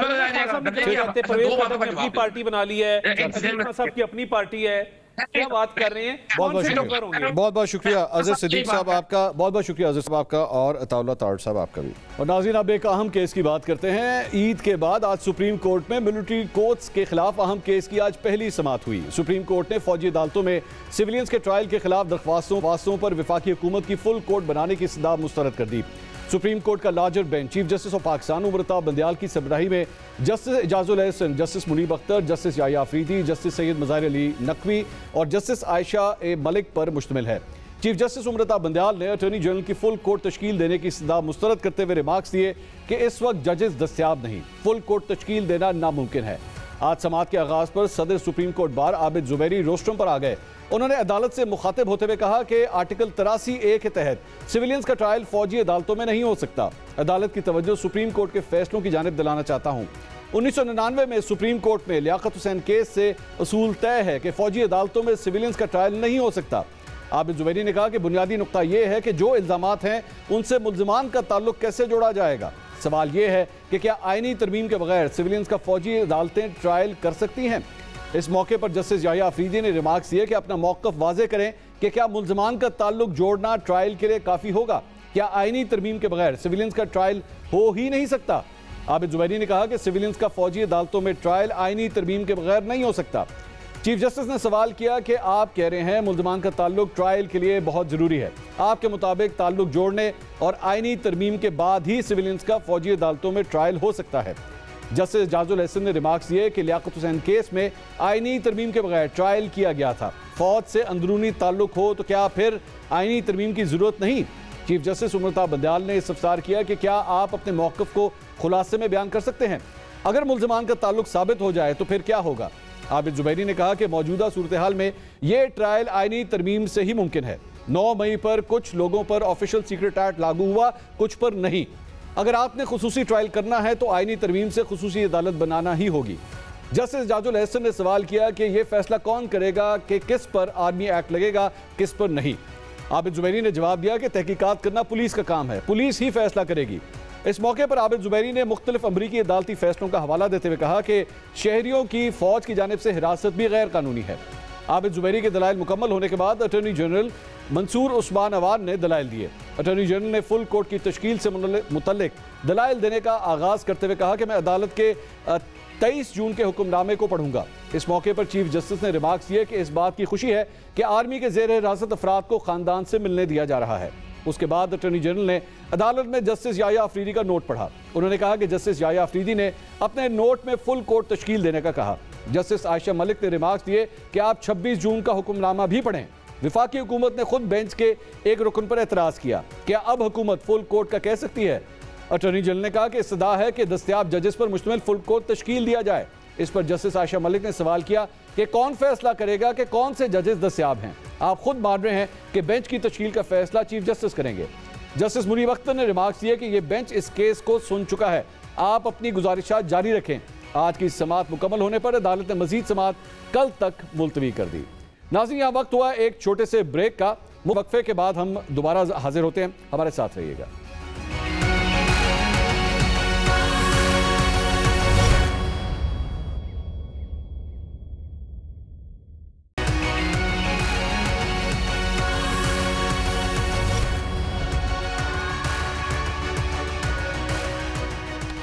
पार्टी बना ली है, साहब की अपनी पार्टी है, क्या बात कर रहे हैं? बहुत बहुत शुक्रिया अज़र सिद्दीक साहब आपका, बहुत बहुत शुक्रिया अज़र साहब आपका, और अताउल्लाह तारड़ साहब आपका भी। और नाज़रीन, अब एक अहम केस की बात करते हैं। ईद के बाद आज सुप्रीम कोर्ट में मिलिट्री कोर्ट्स के खिलाफ अहम केस की आज पहली समाअत हुई। सुप्रीम कोर्ट ने फौजी अदालतों में सिविलियंस के ट्रायल के खिलाफ दरख्वास्तों पर वफाकी हुकूमत की फुल कोर्ट बनाने की सदा मुस्तरद कर दी। सुप्रीम कोर्ट का larger bench chief justice of Pakistan Umar Ata Bandial की सरबराही में justice Ijazul Ahsan, justice Munib Akhtar, justice Yahya Afridi, justice Syed Mazahar Ali Naqvi और जस्टिस आयशा ए मलिक पर मुश्तमिल है। चीफ जस्टिस उमरता बंदयाल ने अटॉर्नी जनरल की फुल कोर्ट तश्कील देने की सदा मुस्तरद करते हुए रिमार्क्स दिए कि इस वक्त जजेस दस्तियाब नहीं, फुल कोर्ट तश्कील देना नामुमकिन है। आज समाअत के आगाज पर सदर supreme court bar Abid Zubairi rostrum पर आ गए। उन्होंने अदालत से मुखातिब होते हुए कहा कि आर्टिकल 83A के तहत सिविलियंस का ट्रायल फौजी अदालतों में नहीं हो सकता। अदालत की तवज्जो सुप्रीम कोर्ट के फैसलों की जानिब दिलाना चाहता हूँ। 1999 में सुप्रीम कोर्ट में लियाकत हुसैन केस से असूल तय है कि फौजी अदालतों में सिविलियंस का ट्रायल नहीं हो सकता। आबिद जुबैरी ने कहा कि बुनियादी नुकता यह है कि जो इल्जामात हैं उनसे मुल्जिमान का ताल्लुक कैसे जोड़ा जाएगा। सवाल यह है कि क्या आईनी तरमीम के बगैर सिविलियंस का फौजी अदालतें ट्रायल कर सकती हैं। इस मौके पर जस्टिस याया अफरीदी ने रिमार्क्स दिए कि अपना मौक़िफ़ वाज़े करें कि क्या मुल्जिमान का ताल्लुक जोड़ना ट्रायल के लिए काफ़ी होगा। क्या आईनी तरमीम के बगैर सिविलियंस का ट्रायल हो ही नहीं सकता। आबिद जुबैरी ने कहा कि सिविलियंस का फौजी अदालतों में ट्रायल आईनी तरमीम के बगैर नहीं हो सकता। चीफ जस्टिस ने सवाल किया कि आप कह रहे हैं मुल्जिमान का ताल्लुक ट्रायल के लिए बहुत ज़रूरी है, आपके मुताबिक ताल्लुक जोड़ने और आईनी तरमीम के बाद ही सिविलियंस का फौजी अदालतों में ट्रायल हो सकता है। जस्टिस एजाजुल एहसन ने रिमार्क्स दिए कि लियाकत हुसैन केस में आईनी तरमीम के बगैर ट्रायल किया गया था। फौज से अंदरूनी ताल्लुक हो तो क्या फिर आईनी तरमीम की ज़रूरत नहीं। चीफ जस्टिस उमरता बंदयाल ने इस्तफसार किया कि क्या आप अपने मौक़िफ़ को खुलासे में बयान कर सकते हैं, अगर मुल्जिमान का ताल्लुक साबित हो जाए तो फिर क्या होगा। आबिद जुबैरी ने कहा कि मौजूदा सूरत हाल में यह ट्रायल आईनी तरमीम से ही मुमकिन है। 9 मई पर कुछ लोगों पर ऑफिशियल सीक्रेट एक्ट लागू हुआ, कुछ पर नहीं। अगर आपने खुसूसी ट्रायल करना है तो आईनी तरमीम से खुसूसी अदालत बनाना ही होगी। जस्टिस एजाजुल एहसन ने सवाल किया कि यह फैसला कौन करेगा कि किस पर आर्मी एक्ट लगेगा, किस पर नहीं। आबिद जुबैरी ने जवाब दिया कि तहकीकात करना पुलिस का काम है, पुलिस ही फैसला करेगी। इस मौके पर आबिद जुबैरी ने मुख्तलिफ अमरीकी अदालती फैसलों का हवाला देते हुए कहा कि शहरियों की फौज की जानिब से हिरासत भी गैर कानूनी है। आबिद जुबैरी के दलाइल मुकम्मल होने के बाद अटॉर्नी जनरल मंसूर उस्मान अवान ने दलाइल दिए। अटॉर्नी जनरल ने फुल कोर्ट की तश्कील से मुतल्लिक दलाइल देने का आगाज़ करते हुए कहा कि मैं अदालत के 23 जून के हुक्मनामे को पढ़ूंगा। इस मौके पर चीफ जस्टिस ने रिमार्क्स दिए कि इस बात की खुशी है कि आर्मी के जेर हिरासत अफराद को खानदान से मिलने दिया जा रहा है। उसके बाद अटॉर्नी जनरल ने अदालत में जस्टिस याया अफरीदी का नोट पढ़ा। उन्होंने कहा कि जस्टिस याया अफरीदी ने अपने नोट में फुल कोर्ट तश्कील देने का कहा। जस्टिस आयशा मलिक ने रिमार्क्स दिए कि आप 26 जून का हुक्मनामा भी पढ़ें। विफाकी हुकूमत ने खुद बेंच के एक रुकन पर एतराज किया, क्या अब हुकूमत फुल कोर्ट का कह सकती है? अटॉर्नी जनरल ने कहा कि इस्तदा है कि दस्तयाब जजेस पर मुश्तमिल फुल कोर्ट तश्कील दिया जाए। इस पर जस्टिस आयशा मलिक ने सवाल किया कि कौन फैसला करेगा कि कौन से जजेस दस्तयाब हैं? आप खुद मान रहे हैं कि बेंच की तश्कील का फैसला चीफ जस्टिस करेंगे। जस्टिस मुनीब अख्तर ने रिमार्क्स दिए कि यह बेंच इस केस को सुन चुका है, आप अपनी गुजारिशात जारी रखें। आज की समाअत मुकम्मल होने पर अदालत ने मजीद समाअत कल तक मुलतवी कर दी। नाज़रीन, यहाँ वक्त हुआ एक छोटे से ब्रेक का। वक्फे के बाद हम दोबारा हाजिर होते हैं, हमारे साथ रहिएगा।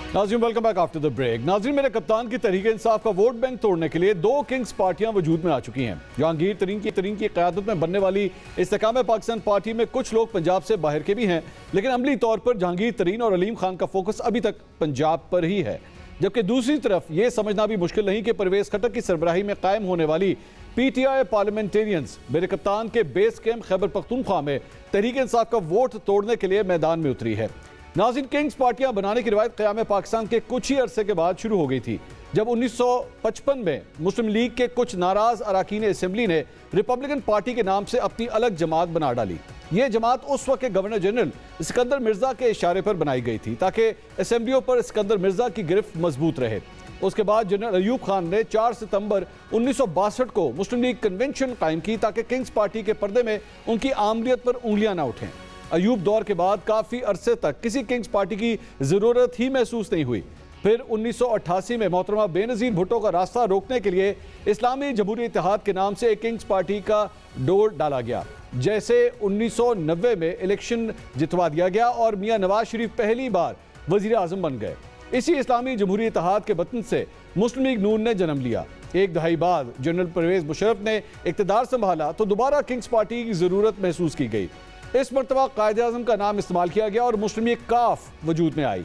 नाज़रीन, welcome back after the break. नाज़रीन, मेरे कप्तान की तहरीक इंसाफ का वोट बैंक तोड़ने के लिए 2 किंग्स पार्टियां वजूद में आ चुकी हैं। जहांगीर तरीन की क़यादत में बनने वाली इस्तेकाम पाकिस्तान पार्टी में कुछ लोग पंजाब से बाहर के भी हैं, लेकिन अमली तौर पर जहांगीर तरीन और अलीम खान का फोकस अभी तक पंजाब पर ही है। जबकि दूसरी तरफ यह समझना भी मुश्किल नहीं कि परवेज खट्टर की सरबराही में कायम होने वाली PTI पार्लियामेंटेरियंस मेरे कप्तान के बेस कैंप खैबर पख्तूनख्वा में तहरीक इंसाफ का वोट तोड़ने के लिए मैदान में उतरी है। नाज़रीन, किंग्स पार्टियां बनाने की रिवायत क़याम पाकिस्तान के कुछ ही अरसे के बाद शुरू हो गई थी, जब 1955 में मुस्लिम लीग के कुछ नाराज अरकान असेंबली ने रिपब्लिकन पार्टी के नाम से अपनी अलग जमात बना डाली। यह जमात उस वक्त के गवर्नर जनरल सिकंदर मिर्जा के इशारे पर बनाई गई थी ताकि असेंबलियों पर सिकंदर मिर्जा की गिरफ्त मजबूत रहे। उसके बाद जनरल अयूब खान ने 4 सितंबर 1962 को मुस्लिम लीग कन्वेंशन कायम की ताकि किंग्स पार्टी के पर्दे में उनकी आमरीत पर उंगलियां ना उठें। अयूब दौर के बाद काफ़ी अरसे तक किसी किंग्स पार्टी की ज़रूरत ही महसूस नहीं हुई। फिर 1988 में मोहतरमा बेनज़ीर भुट्टो का रास्ता रोकने के लिए इस्लामी जमहूरियत इत्तेहाद के नाम से एक किंग्स पार्टी का डोर डाला गया। जैसे 1990 में इलेक्शन जितवा दिया गया और मियां नवाज शरीफ पहली बार वज़ीर आज़म बन गए। इसी इस्लामी जमहूरियत इत्तेहाद के बतन से मुस्लिम लीग नून ने जन्म लिया। एक दहाई बाद जनरल परवेज मुशर्रफ ने इक़्तिदार संभाला तो दोबारा किंग्स पार्टी की ज़रूरत महसूस की गई। इस मरतबा कायदे आज़म का नाम इस्तेमाल किया गया और मुस्लिम लीग काफ वजूद में आई।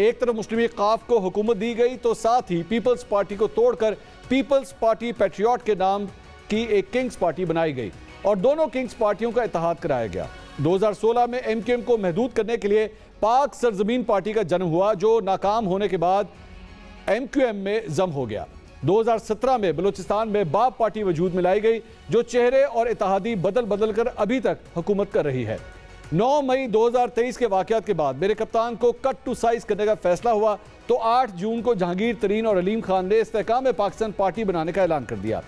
एक तरफ मुस्लिम लीग काफ को हुकूमत दी गई तो साथ ही पीपल्स पार्टी को तोड़कर पीपल्स पार्टी पैट्रियट के नाम की एक किंग्स पार्टी बनाई गई और दोनों किंग्स पार्टियों का इत्तेहाद कराया गया। 2016 में MQM को महदूद करने के लिए पाक सरजमीन पार्टी का जन्म हुआ, जो नाकाम होने के बाद MQM में जम हो गया। 2017 में बलूचिस्तान में बाप पार्टी वजूद में लाई गई, जो चेहरे और इत्तेहादी बदल बदल कर अभी तक हुकूमत कर रही है। 9 मई 2023 के वाक़यात के बाद मेरे कप्तान को कट टू साइज करने का फैसला हुआ तो 8 जून को जहांगीर तरीन और अलीम खान ने इस्तेकाम पाकिस्तान पार्टी बनाने का ऐलान कर दिया।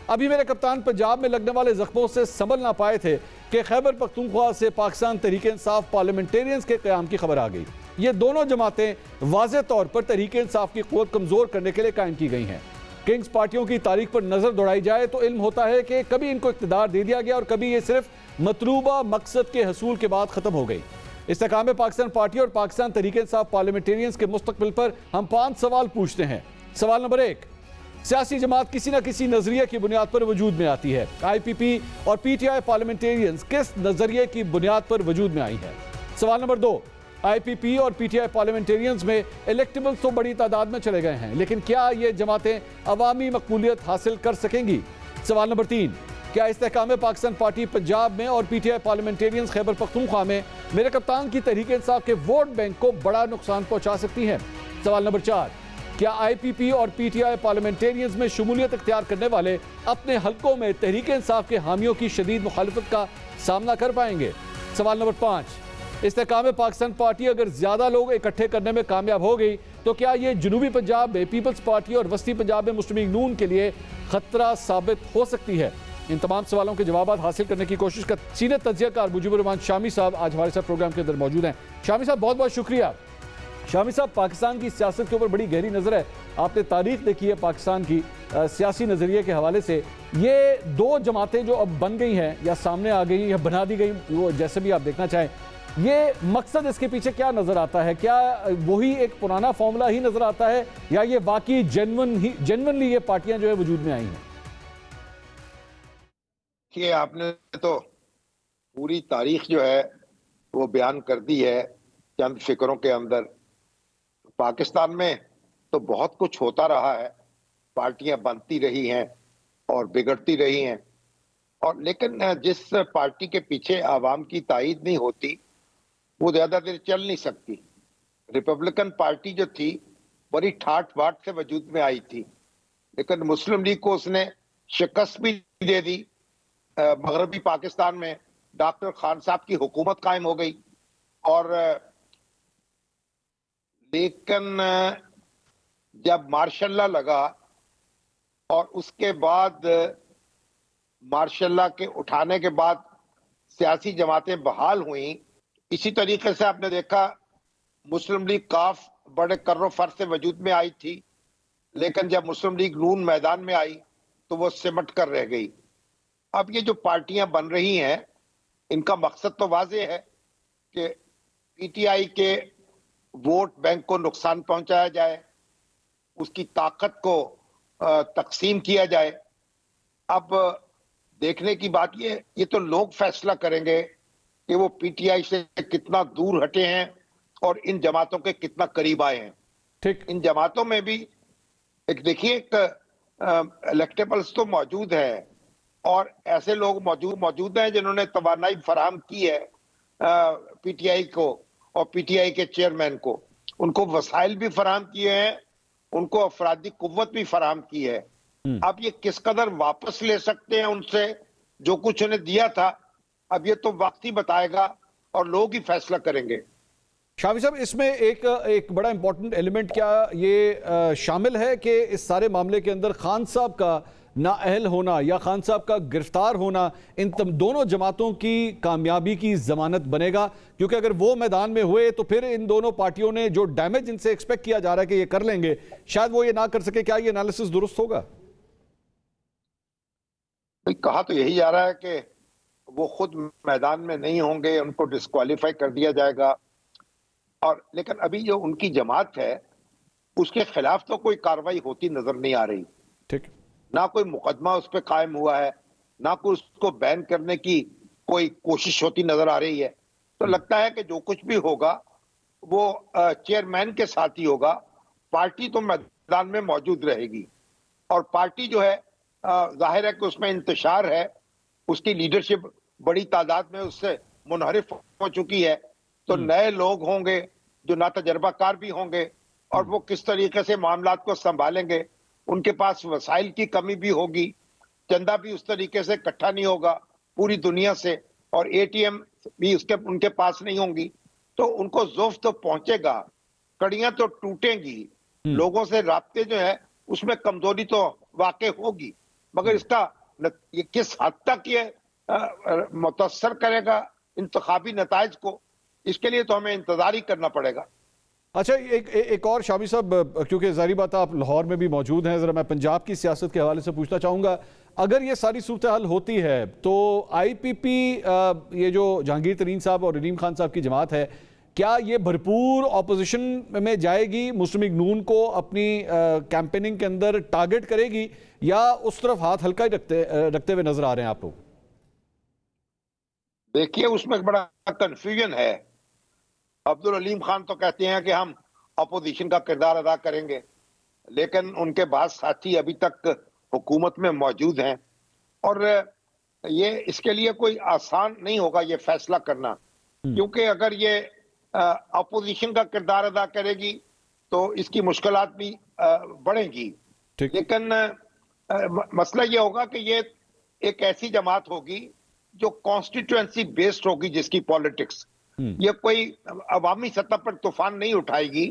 अभी मेरे कप्तान पंजाब में लगने वाले जख्मों से संभल ना पाए थे कि खैबर पख्तूनख्वा से पाकिस्तान तहरीक इंसाफ पार्लियामेंटेरियंस के क़याम की खबर आ गई। ये दोनों जमातें वाज़ेह तौर पर तहरीक इंसाफ की क़ुव्वत कमज़ोर करने के लिए कायम की गई हैं। किंग्स पार्टियों की तारीख पर नजर दौड़ाई जाए तो इल्म होता है कि कभी इनको इख्तिदार दे दिया गया और कभी ये सिर्फ मतलूबा मकसद के हसूल के बाद खत्म हो गई। इस्तेकाम पाकिस्तान पार्टी और पाकिस्तान तहरीक इंसाफ पार्लियामेंटेरियंस के मुस्तकबिल पर हम 5 सवाल पूछते हैं। सवाल नंबर 1, सियासी जमात किसी न किसी नजरिए की बुनियाद पर वजूद में आती है। IPP और PTI पार्लियामेंटेरियंस किस नजरिए की बुनियाद पर वजूद में आई है? सवाल नंबर 2, IPP और PTI पार्लियामेंटेरियंस में इलेक्टेबल्स तो बड़ी तादाद में चले गए हैं, लेकिन क्या ये जमातें अवामी मकबूलियत हासिल कर सकेंगी? सवाल नंबर 3, क्या इस्तेकाम पाकिस्तान पार्टी पंजाब में और PTI पार्लियामेंटेरियंस खैबर पख्तूनख्वा में मेरे कप्तान की तहरीक इंसाफ के वोट बैंक को बड़ा नुकसान पहुंचा सकती है? सवाल नंबर 4, क्या IPP और PTI पार्लियामेंटेरियंस में शमूलियत इख्तियार करने वाले अपने हलकों में तहरीक इंसाफ के हामियों की शदीद मुखालफत का सामना कर पाएंगे? सवाल नंबर 5, इस्तेकाम पाकिस्तान पार्टी अगर ज़्यादा लोग इकट्ठे करने में कामयाब हो गई तो क्या ये जनूबी पंजाब में पीपल्स पार्टी और वस्ती पंजाब में मुस्लिम लीग नून के लिए खतरा साबित हो सकती है? इन तमाम सवालों के जवाब हासिल करने की कोशिश का सीनियर तज्ज़ियाकार मुजीबुर रहमान शामी साहब आज हमारे साथ प्रोग्राम के अंदर मौजूद हैं। शामी साहब, बहुत बहुत शुक्रिया। शामी साहब, पाकिस्तान की सियासत के ऊपर बड़ी गहरी नज़र है, आपने तारीख देखी है पाकिस्तान की सियासी नज़रिए के हवाले से। ये 2 जमातें जो अब बन गई हैं या सामने आ गई या बना दी गई, वो जैसे भी आप देखना चाहें, ये मकसद इसके पीछे क्या नजर आता है? क्या वही एक पुराना फॉर्मूला ही नजर आता है या ये वाकई जेन्युइनली ये पार्टियां जो है वजूद में आई हैं? कि आपने तो पूरी तारीख जो है वो बयान कर दी है चंद फिक्रों के अंदर। पाकिस्तान में तो बहुत कुछ होता रहा है, पार्टियां बनती रही हैं और बिगड़ती रही हैं, और लेकिन जिस पार्टी के पीछे आवाम की ताईद नहीं होती वो ज्यादा देर चल नहीं सकती। रिपब्लिकन पार्टी जो थी बड़ी ठाट बाट से वजूद में आई थी, लेकिन मुस्लिम लीग को उसने शिकस्त भी दे दी। मगरबी पाकिस्तान में डॉक्टर खान साहब की हुकूमत कायम हो गई, और लेकिन जब मार्शल लॉ लगा और उसके बाद मार्शल लॉ के उठाने के बाद सियासी जमातें बहाल हुई, इसी तरीके से आपने देखा मुस्लिम लीग काफ बड़े कर्रो फर से वजूद में आई थी, लेकिन जब मुस्लिम लीग नून मैदान में आई तो वो सिमट कर रह गई। अब ये जो पार्टियां बन रही हैं इनका मकसद तो वाज़ेह है कि पीटीआई के वोट बैंक को नुकसान पहुंचाया जाए, उसकी ताकत को तकसीम किया जाए। अब देखने की बात ये तो लोग फैसला करेंगे कि वो पीटीआई से कितना दूर हटे हैं और इन जमातों के कितना करीब आए हैं। ठीक, इन जमातों में भी एक देखिए इलेक्टेबल्स तो मौजूद है और ऐसे लोग मौजूद हैं जिन्होंने तवानाई फराहम की है पीटीआई को और पीटीआई के चेयरमैन को। उनको वसाइल भी फराहम किए हैं, उनको अफरादी कुव्वत भी फराहम की है। अब ये किस कदर वापस ले सकते हैं उनसे जो कुछ उन्हें दिया था, अब ये तो वक्त ही बताएगा और लोग ही फैसला करेंगे। शामी साहब, इसमें एक बड़ा इंपॉर्टेंट एलिमेंट क्या ये शामिल है कि इस सारे मामले के अंदर खान साहब का नाअहल होना या खान साहब का गिरफ्तार होना इन दोनों जमातों की कामयाबी की जमानत बनेगा? क्योंकि अगर वो मैदान में हुए तो फिर इन दोनों पार्टियों ने जो डैमेज इनसे एक्सपेक्ट किया जा रहा है कि ये कर लेंगे, शायद वो ये ना कर सके। क्या ये एनालिसिस दुरुस्त होगा? कहा तो यही जा रहा है कि वो खुद मैदान में नहीं होंगे, उनको डिस्क्वालीफाई कर दिया जाएगा। और लेकिन अभी जो उनकी जमात है उसके खिलाफ तो कोई कार्रवाई होती नजर नहीं आ रही। ठीक, ना कोई मुकदमा उस पर कायम हुआ है, ना कोई उसको बैन करने की कोई कोशिश होती नजर आ रही है। तो लगता है कि जो कुछ भी होगा वो चेयरमैन के साथ ही होगा। पार्टी तो मैदान में मौजूद रहेगी और पार्टी जो है जाहिर है कि उसमें इंतशार है, उसकी लीडरशिप बड़ी तादाद में उससे मुनहरिफ हो चुकी है। तो नए लोग होंगे जो ना तजर्बाकार भी होंगे और वो किस तरीके से मामलात को संभालेंगे। उनके पास वसाइल की कमी भी होगी, चंदा भी उस तरीके से इकट्ठा नहीं होगा पूरी दुनिया से, और एटीएम भी उनके पास नहीं होंगी। तो उनको ज़ौफ़ तो पहुंचेगा, कड़ियां तो टूटेंगी, लोगों से राब्ते जो है उसमें कमजोरी तो वाकई होगी, मगर इसका ये किस हद तक ये मुतअस्सर करेगा इंतखाबी नताइज को, इसके लिए तो हमें इंतजार ही करना पड़ेगा। अच्छा, एक और शामी साहब, क्योंकि जारी बात आप लाहौर में भी मौजूद हैं, जरा मैं पंजाब की सियासत के हवाले से पूछना चाहूँगा। अगर ये सारी सूरत हाल होती है तो IPP, ये जो जहांगीर तरीन साहब और रहीम खान साहब की जमात है, क्या ये भरपूर ऑपोजिशन में जाएगी, मुस्लिम लीग नून को अपनी कैंपेनिंग के अंदर टारगेट करेगी, या उस तरफ हाथ हल्का ही रखते हुए नजर आ रहे हैं आप लोग? देखिए, उसमें बड़ा कंफ्यूजन है। अब्दुल अलीम खान तो कहते हैं कि हम अपोजिशन का किरदार अदा करेंगे, लेकिन उनके बाद साथी अभी तक हुकूमत में मौजूद हैं और ये इसके लिए कोई आसान नहीं होगा ये फैसला करना, क्योंकि अगर ये अपोजिशन का किरदार अदा करेगी तो इसकी मुश्किलात भी बढ़ेंगी। लेकिन मसला ये होगा कि ये एक ऐसी जमात होगी जो कॉन्स्टिट्यूएंसी बेस्ड होगी, जिसकी पॉलिटिक्स ये कोई अवामी सतह पर तूफान नहीं उठाएगी,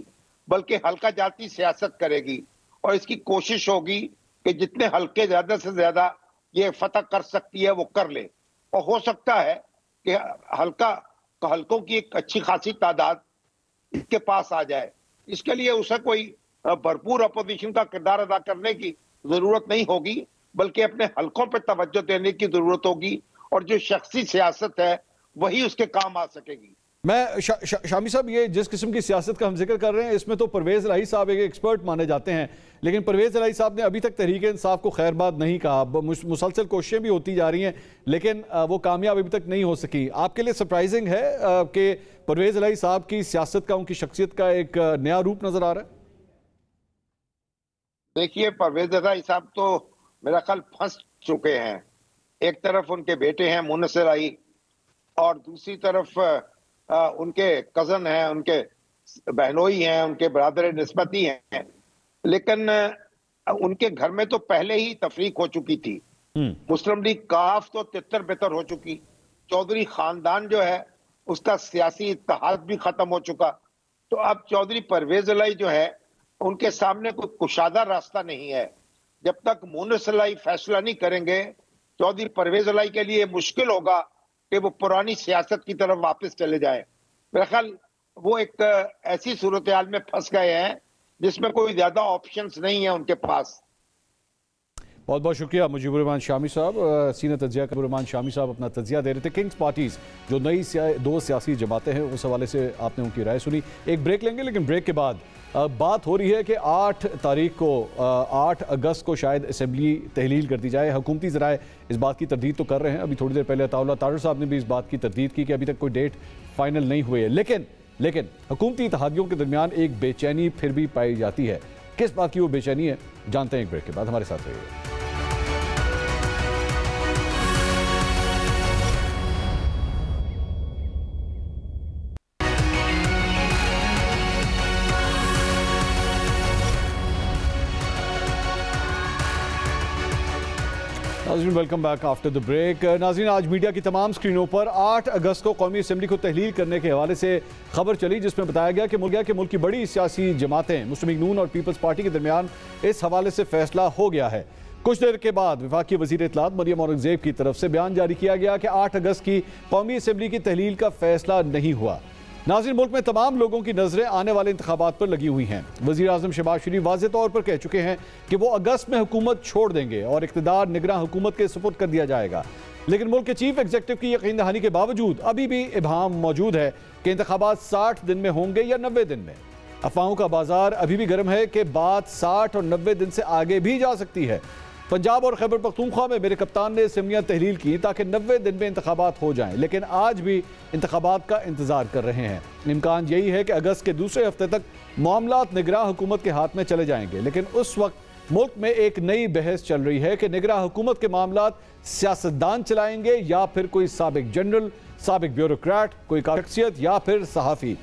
बल्कि हल्का जाती सियासत करेगी और इसकी कोशिश होगी कि जितने हल्के ज्यादा से ज्यादा ये फतह कर सकती है वो कर ले। और हो सकता है कि हल्कों की एक अच्छी खासी तादाद इसके पास आ जाए। इसके लिए उसे कोई भरपूर अपोजिशन का किरदार अदा करने की जरूरत नहीं होगी, बल्कि अपने हल्कों पर तवज्जो देने की जरूरत होगी और जो शख्सी सियासत है वही उसके काम आ सकेगी। मैं शामी साहब, ये जिस किस्म की सियासत का हम जिक्र कर रहे हैं इसमें तो परवेज़ इलाही साहब एक एक्सपर्ट माने जाते हैं, लेकिन परवेज़ इलाही साहब ने अभी तक तहरीक इंसाफ को खैरबाद नहीं कहा। मुसलसल कोशिशें भी होती जा रही हैं लेकिन वो कामयाब अभी तक नहीं हो सकी। आपके लिए सरप्राइजिंग है कि परवेज़ इलाही साहब की सियासत का, उनकी शख्सियत का एक नया रूप नजर आ रहा है? देखिए, परवेज़ इलाही साहब तो मेरा ख्याल फंस चुके हैं। एक तरफ उनके बेटे हैं मुनस्सिर इलाही और दूसरी तरफ उनके कजन हैं, उनके बहनोई हैं, उनके बरादर निस्बती हैं, लेकिन उनके घर में तो पहले ही तफरीक हो चुकी थी। मुस्लिम लीग काफ तो तितर बितर हो चुकी, चौधरी खानदान जो है उसका सियासी इत्तेहाद भी खत्म हो चुका। तो अब चौधरी परवेज़ इलाही जो है उनके सामने कोई कुशादा रास्ता नहीं है। जब तक मुनस्सिर इलाही फैसला नहीं करेंगे, चौधरी परवेज़ इलाही के लिए मुश्किल होगा कि वो पुरानी सियासत की तरफ वापस चले जाए। मेरा ख्याल वो एक ऐसी सूरत हाल में फंस गए हैं जिसमें कोई ज्यादा ऑप्शंस नहीं है उनके पास। बहुत बहुत शुक्रिया मुजीबुर रहमान शामी साहब। सीनियर तज्जिया मुजीबुर रहमान शामी साहब अपना तज्जिया दे रहे थे। किंग्स पार्टीज जो नई दो सियासी जमातें हैं उस हवाले से आपने उनकी राय सुनी। एक ब्रेक लेंगे, लेकिन ब्रेक के बाद बात हो रही है कि 8 तारीख को 8 अगस्त को शायद असम्बली तहलील कर दी जाए। हुकूमती ज़राए इस बात की तरदीद तो कर रहे हैं। अभी थोड़ी देर पहले अताउल्लाह तारड़ साहब ने भी इस बात की तरदीद की कि अभी तक कोई डेट फाइनल नहीं हुई है, लेकिन हुकूमती इत्तेहादियों के दरमियान एक बेचैनी फिर भी पाई जाती है। किस बात की वो बेचैनी है, जानते हैं एक ब्रेक के बाद। हमारे साथ रहिए। नाज़रीन, welcome back after the break. नाज़रीन, आज मीडिया की तमाम स्क्रीनों पर 8 अगस्त को कौमी असम्बली को तहलील करने के हवाले से खबर चली, जिसमें बताया गया कि मुल्क की बड़ी सियासी जमातें मुस्लिम लीग नून और पीपल्स पार्टी के दरमियान इस हवाले से फैसला हो गया है। कुछ देर के बाद वफाकी वज़ीर इत्तलात मरियम औरंगज़ेब की तरफ से बयान जारी किया गया कि 8 अगस्त की कौमी असम्बली की तहलील का फैसला नहीं हुआ। नाज़रीन, मुल्क में तमाम लोगों की नजरें आने वाले इंतखाबात पर लगी हुई हैं। वज़ीर आज़म शहबाज शरीफ वाज़ेह तौर पर कह चुके हैं कि वो अगस्त में हुकूमत छोड़ देंगे और इक़्तिदार निगरान हुकूमत के सुपुर्द कर दिया जाएगा। लेकिन मुल्क के चीफ एग्जीक्यूटिव की यकीन दहानी के बावजूद अभी भी इबहाम मौजूद है कि इंतखाबात 60 दिन में होंगे या 90 दिन में। अफवाहों का बाजार अभी भी गर्म है कि बात 60 और 90 दिन से आगे भी जा सकती है। पंजाब और खैबर पख्तूनख्वा में मेरे कप्तान ने असम्बलियाँ तहलील की ताकि 90 दिन में इंतखाबात हो जाएं, लेकिन आज भी इंतखाबात का इंतजार कर रहे हैं। इम्कान यही है कि अगस्त के दूसरे हफ्ते तक मामलात निगरान हुकूमत के हाथ में चले जाएंगे, लेकिन उस वक्त मुल्क में एक नई बहस चल रही है कि निगरान हुकूमत के मामलात सियासतदान चलाएंगे या फिर कोई साबिक जनरल, साबिक ब्यूरोक्रेट, कोई शख्सियत या फिर सहाफ़ी।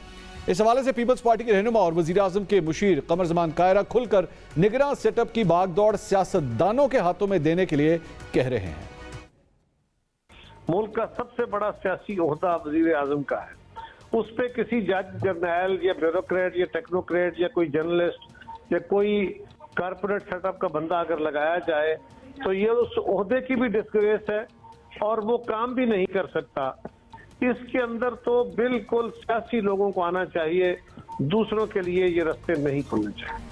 इस हवाले से पीपल्स पार्टी के रहनुमा और वज़ीर आज़म के मुशीर कमर ज़मान कायरा खुलकर निगरान सेटअप की भागदौड़ सियासतदानों के हाथों में देने के लिए कह रहे हैं। मुल्क का सबसे बड़ा सियासी ओहदा वज़ीर आज़म का है, उस पर किसी जज, जर्नैल या ब्यूरोक्रेट या टेक्नोक्रेट या कोई जर्नलिस्ट या कोई कारपोरेट सेटअप का बंदा अगर लगाया जाए तो ये उस ओहदे की भी डिस्ग्रेस है और वो काम भी नहीं कर सकता। इसके अंदर तो बिल्कुल सियासी लोगों को आना चाहिए, दूसरों के लिए ये रास्ते नहीं खुलने चाहिए।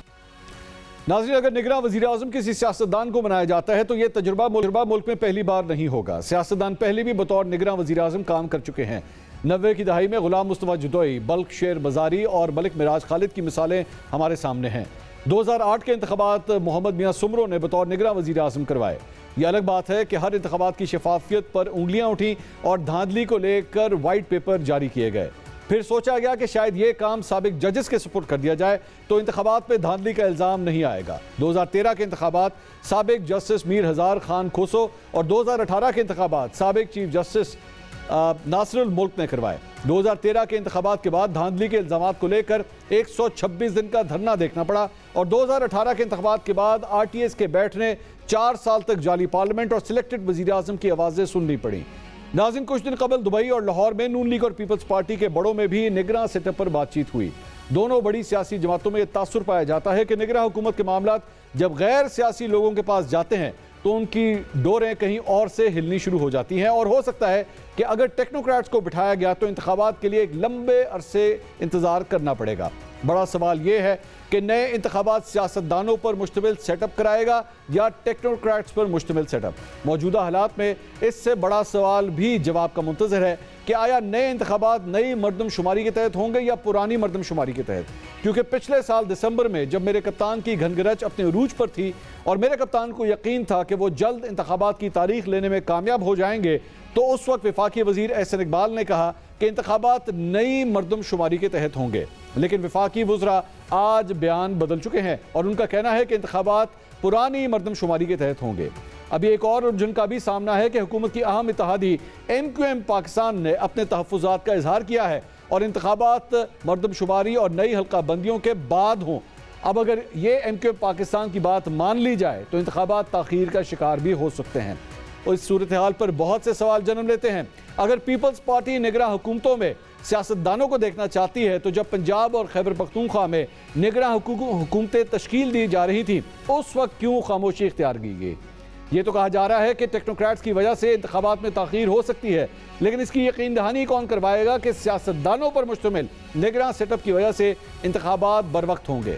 नाज़रीन, अगर निगरान वज़ीर आज़म किसी सियासतदान को बनाया जाता है तो यह तजुर्बा मुल्क में पहली बार नहीं होगा। सियासतदान पहले भी बतौर निगरान वज़ीर आज़म काम कर चुके हैं। 90 की दहाई में गुलाम मुस्तफ़ा जुदोई, बल्क शेर बजारी और मलिक मिराज खालिद की मिसालें हमारे सामने हैं। 2008 के इंतखाबात मोहम्मद मियां सुमरो ने बतौर निगरान वज़ीर आज़म करवाए। यह अलग बात है कि हर इंतखाबात की शफाफियत पर उंगलियां उठी और धांधली को लेकर वाइट पेपर जारी किए गए। फिर सोचा गया कि शायद ये काम साबिक जजेस के सुपुर्द कर दिया जाए तो इंतखाबात पे धांधली का इल्ज़ाम नहीं आएगा। 2013 के इंतखाबात साबिक जस्टिस मीर हज़ार खान खोसो और 2018 के इंतखाबात साबिक चीफ जस्टिस नासिरुल मुल्क ने करवाए। 2013 के इंतखाबात के बाद धांधली के इल्ज़ामात को लेकर 126 दिन का धरना देखना पड़ा और 2018 के इंतखाबात के बाद RTS के बैठने 4 साल तक जाली पार्लियामेंट और सिलेक्टेड वज़ीर आज़म की आवाज़ें सुननी पड़ी। नाज़रीन, कुछ दिन कबल दुबई और लाहौर में नून लीग और पीपल्स पार्टी के बड़ों में भी निगरान सेटअप पर बातचीत हुई। दोनों बड़ी सियासी जमातों में यह तासुर पाया जाता है कि निगरान हुकूमत के मामलात जब गैर सियासी लोगों के पास जाते हैं तो उनकी डोरें कहीं और से हिलनी शुरू हो जाती हैं और हो सकता है कि अगर टेक्नोक्रेट्स को बिठाया गया तो इंतखाबात के लिए एक लंबे अरसे इंतजार करना पड़ेगा। बड़ा सवाल यह है कि नए इंतखाबात सियासतदानों पर मुश्तमिल सेटअप कराएगा या टेक्नोक्रेट्स पर मुश्तमिल सेटअप। मौजूदा हालात में इससे बड़ा सवाल भी जवाब का मुंतज़र है कि आया नए इंतखाबात नई मरदमशुमारी के तहत होंगे या पुरानी मरदमशुमारी के तहत, क्योंकि पिछले साल दिसंबर में जब मेरे कप्तान की घनगरज अपने उरूज पर थी और मेरे कप्तान को यकीन था कि वो जल्द इंतखाबात की तारीख लेने में कामयाब हो जाएंगे, तो उस वक्त वफाकी वजीर एहसन इकबाल ने कहा कि इंतखाबात नई मरदमशुमारी के तहत होंगे। लेकिन वफाकी वज़रा आज बयान बदल चुके हैं और उनका कहना है कि इंतखाबात पुरानी मरदमशुमारी के तहत होंगे। अभी एक और उलझन का भी सामना है कि हुकूमत की अहम इत्तेहादी MQM पाकिस्तान ने अपने तहफ़्फ़ुज़ात का इजहार किया है और इंतखाबात मरदमशुमारी और नई हल्का बंदियों के बाद हों। अब अगर ये MQM पाकिस्तान की बात मान ली जाए तो इंतखाबात ताख़ीर का शिकार भी हो सकते हैं और इस सूरत हाल पर बहुत से सवाल जन्म लेते हैं। अगर पीपल्स पार्टी निगरां हुकूमतों में सियासतदानों को देखना चाहती है तो जब पंजाब और खैबर पख्तूनख्वा में निगरां हुकूमतें तश्कील दी जा रही थी उस वक्त क्यों खामोशी इख्तियार की गई? ये तो कहा जा रहा है कि टेक्नोक्रेट्स की वजह से इंतखाबात में ताख़ीर हो सकती है, लेकिन इसकी यकीन दहानी कौन करवाएगा कि सियासतदानों पर मुश्तमिल निगरां सेटअप की वजह से इंतखाबात बर वक्त होंगे?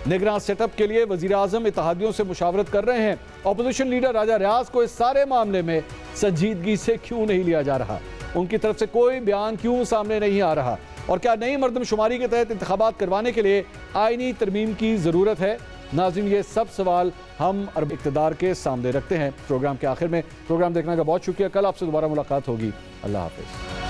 निगरान सेटअप के लिए वज़ीर आज़म इत्तेहादियों से मुशावरत कर रहे हैं। अपोजिशन लीडर राजा रियाज को इस सारे मामले में संजीदगी से क्यों नहीं लिया जा रहा? उनकी तरफ से कोई बयान क्यों सामने नहीं आ रहा? और क्या नई मरदमशुमारी के तहत इंतखाबात करवाने के लिए आईनी तरमीम की ज़रूरत है? नाज़रीन, ये सब सवाल हम अरब इक़्तिदार के सामने रखते हैं प्रोग्राम के आखिर में। प्रोग्राम देखने का बहुत शुक्रिया। कल आपसे दोबारा मुलाकात होगी। अल्लाह हाफ़िज़।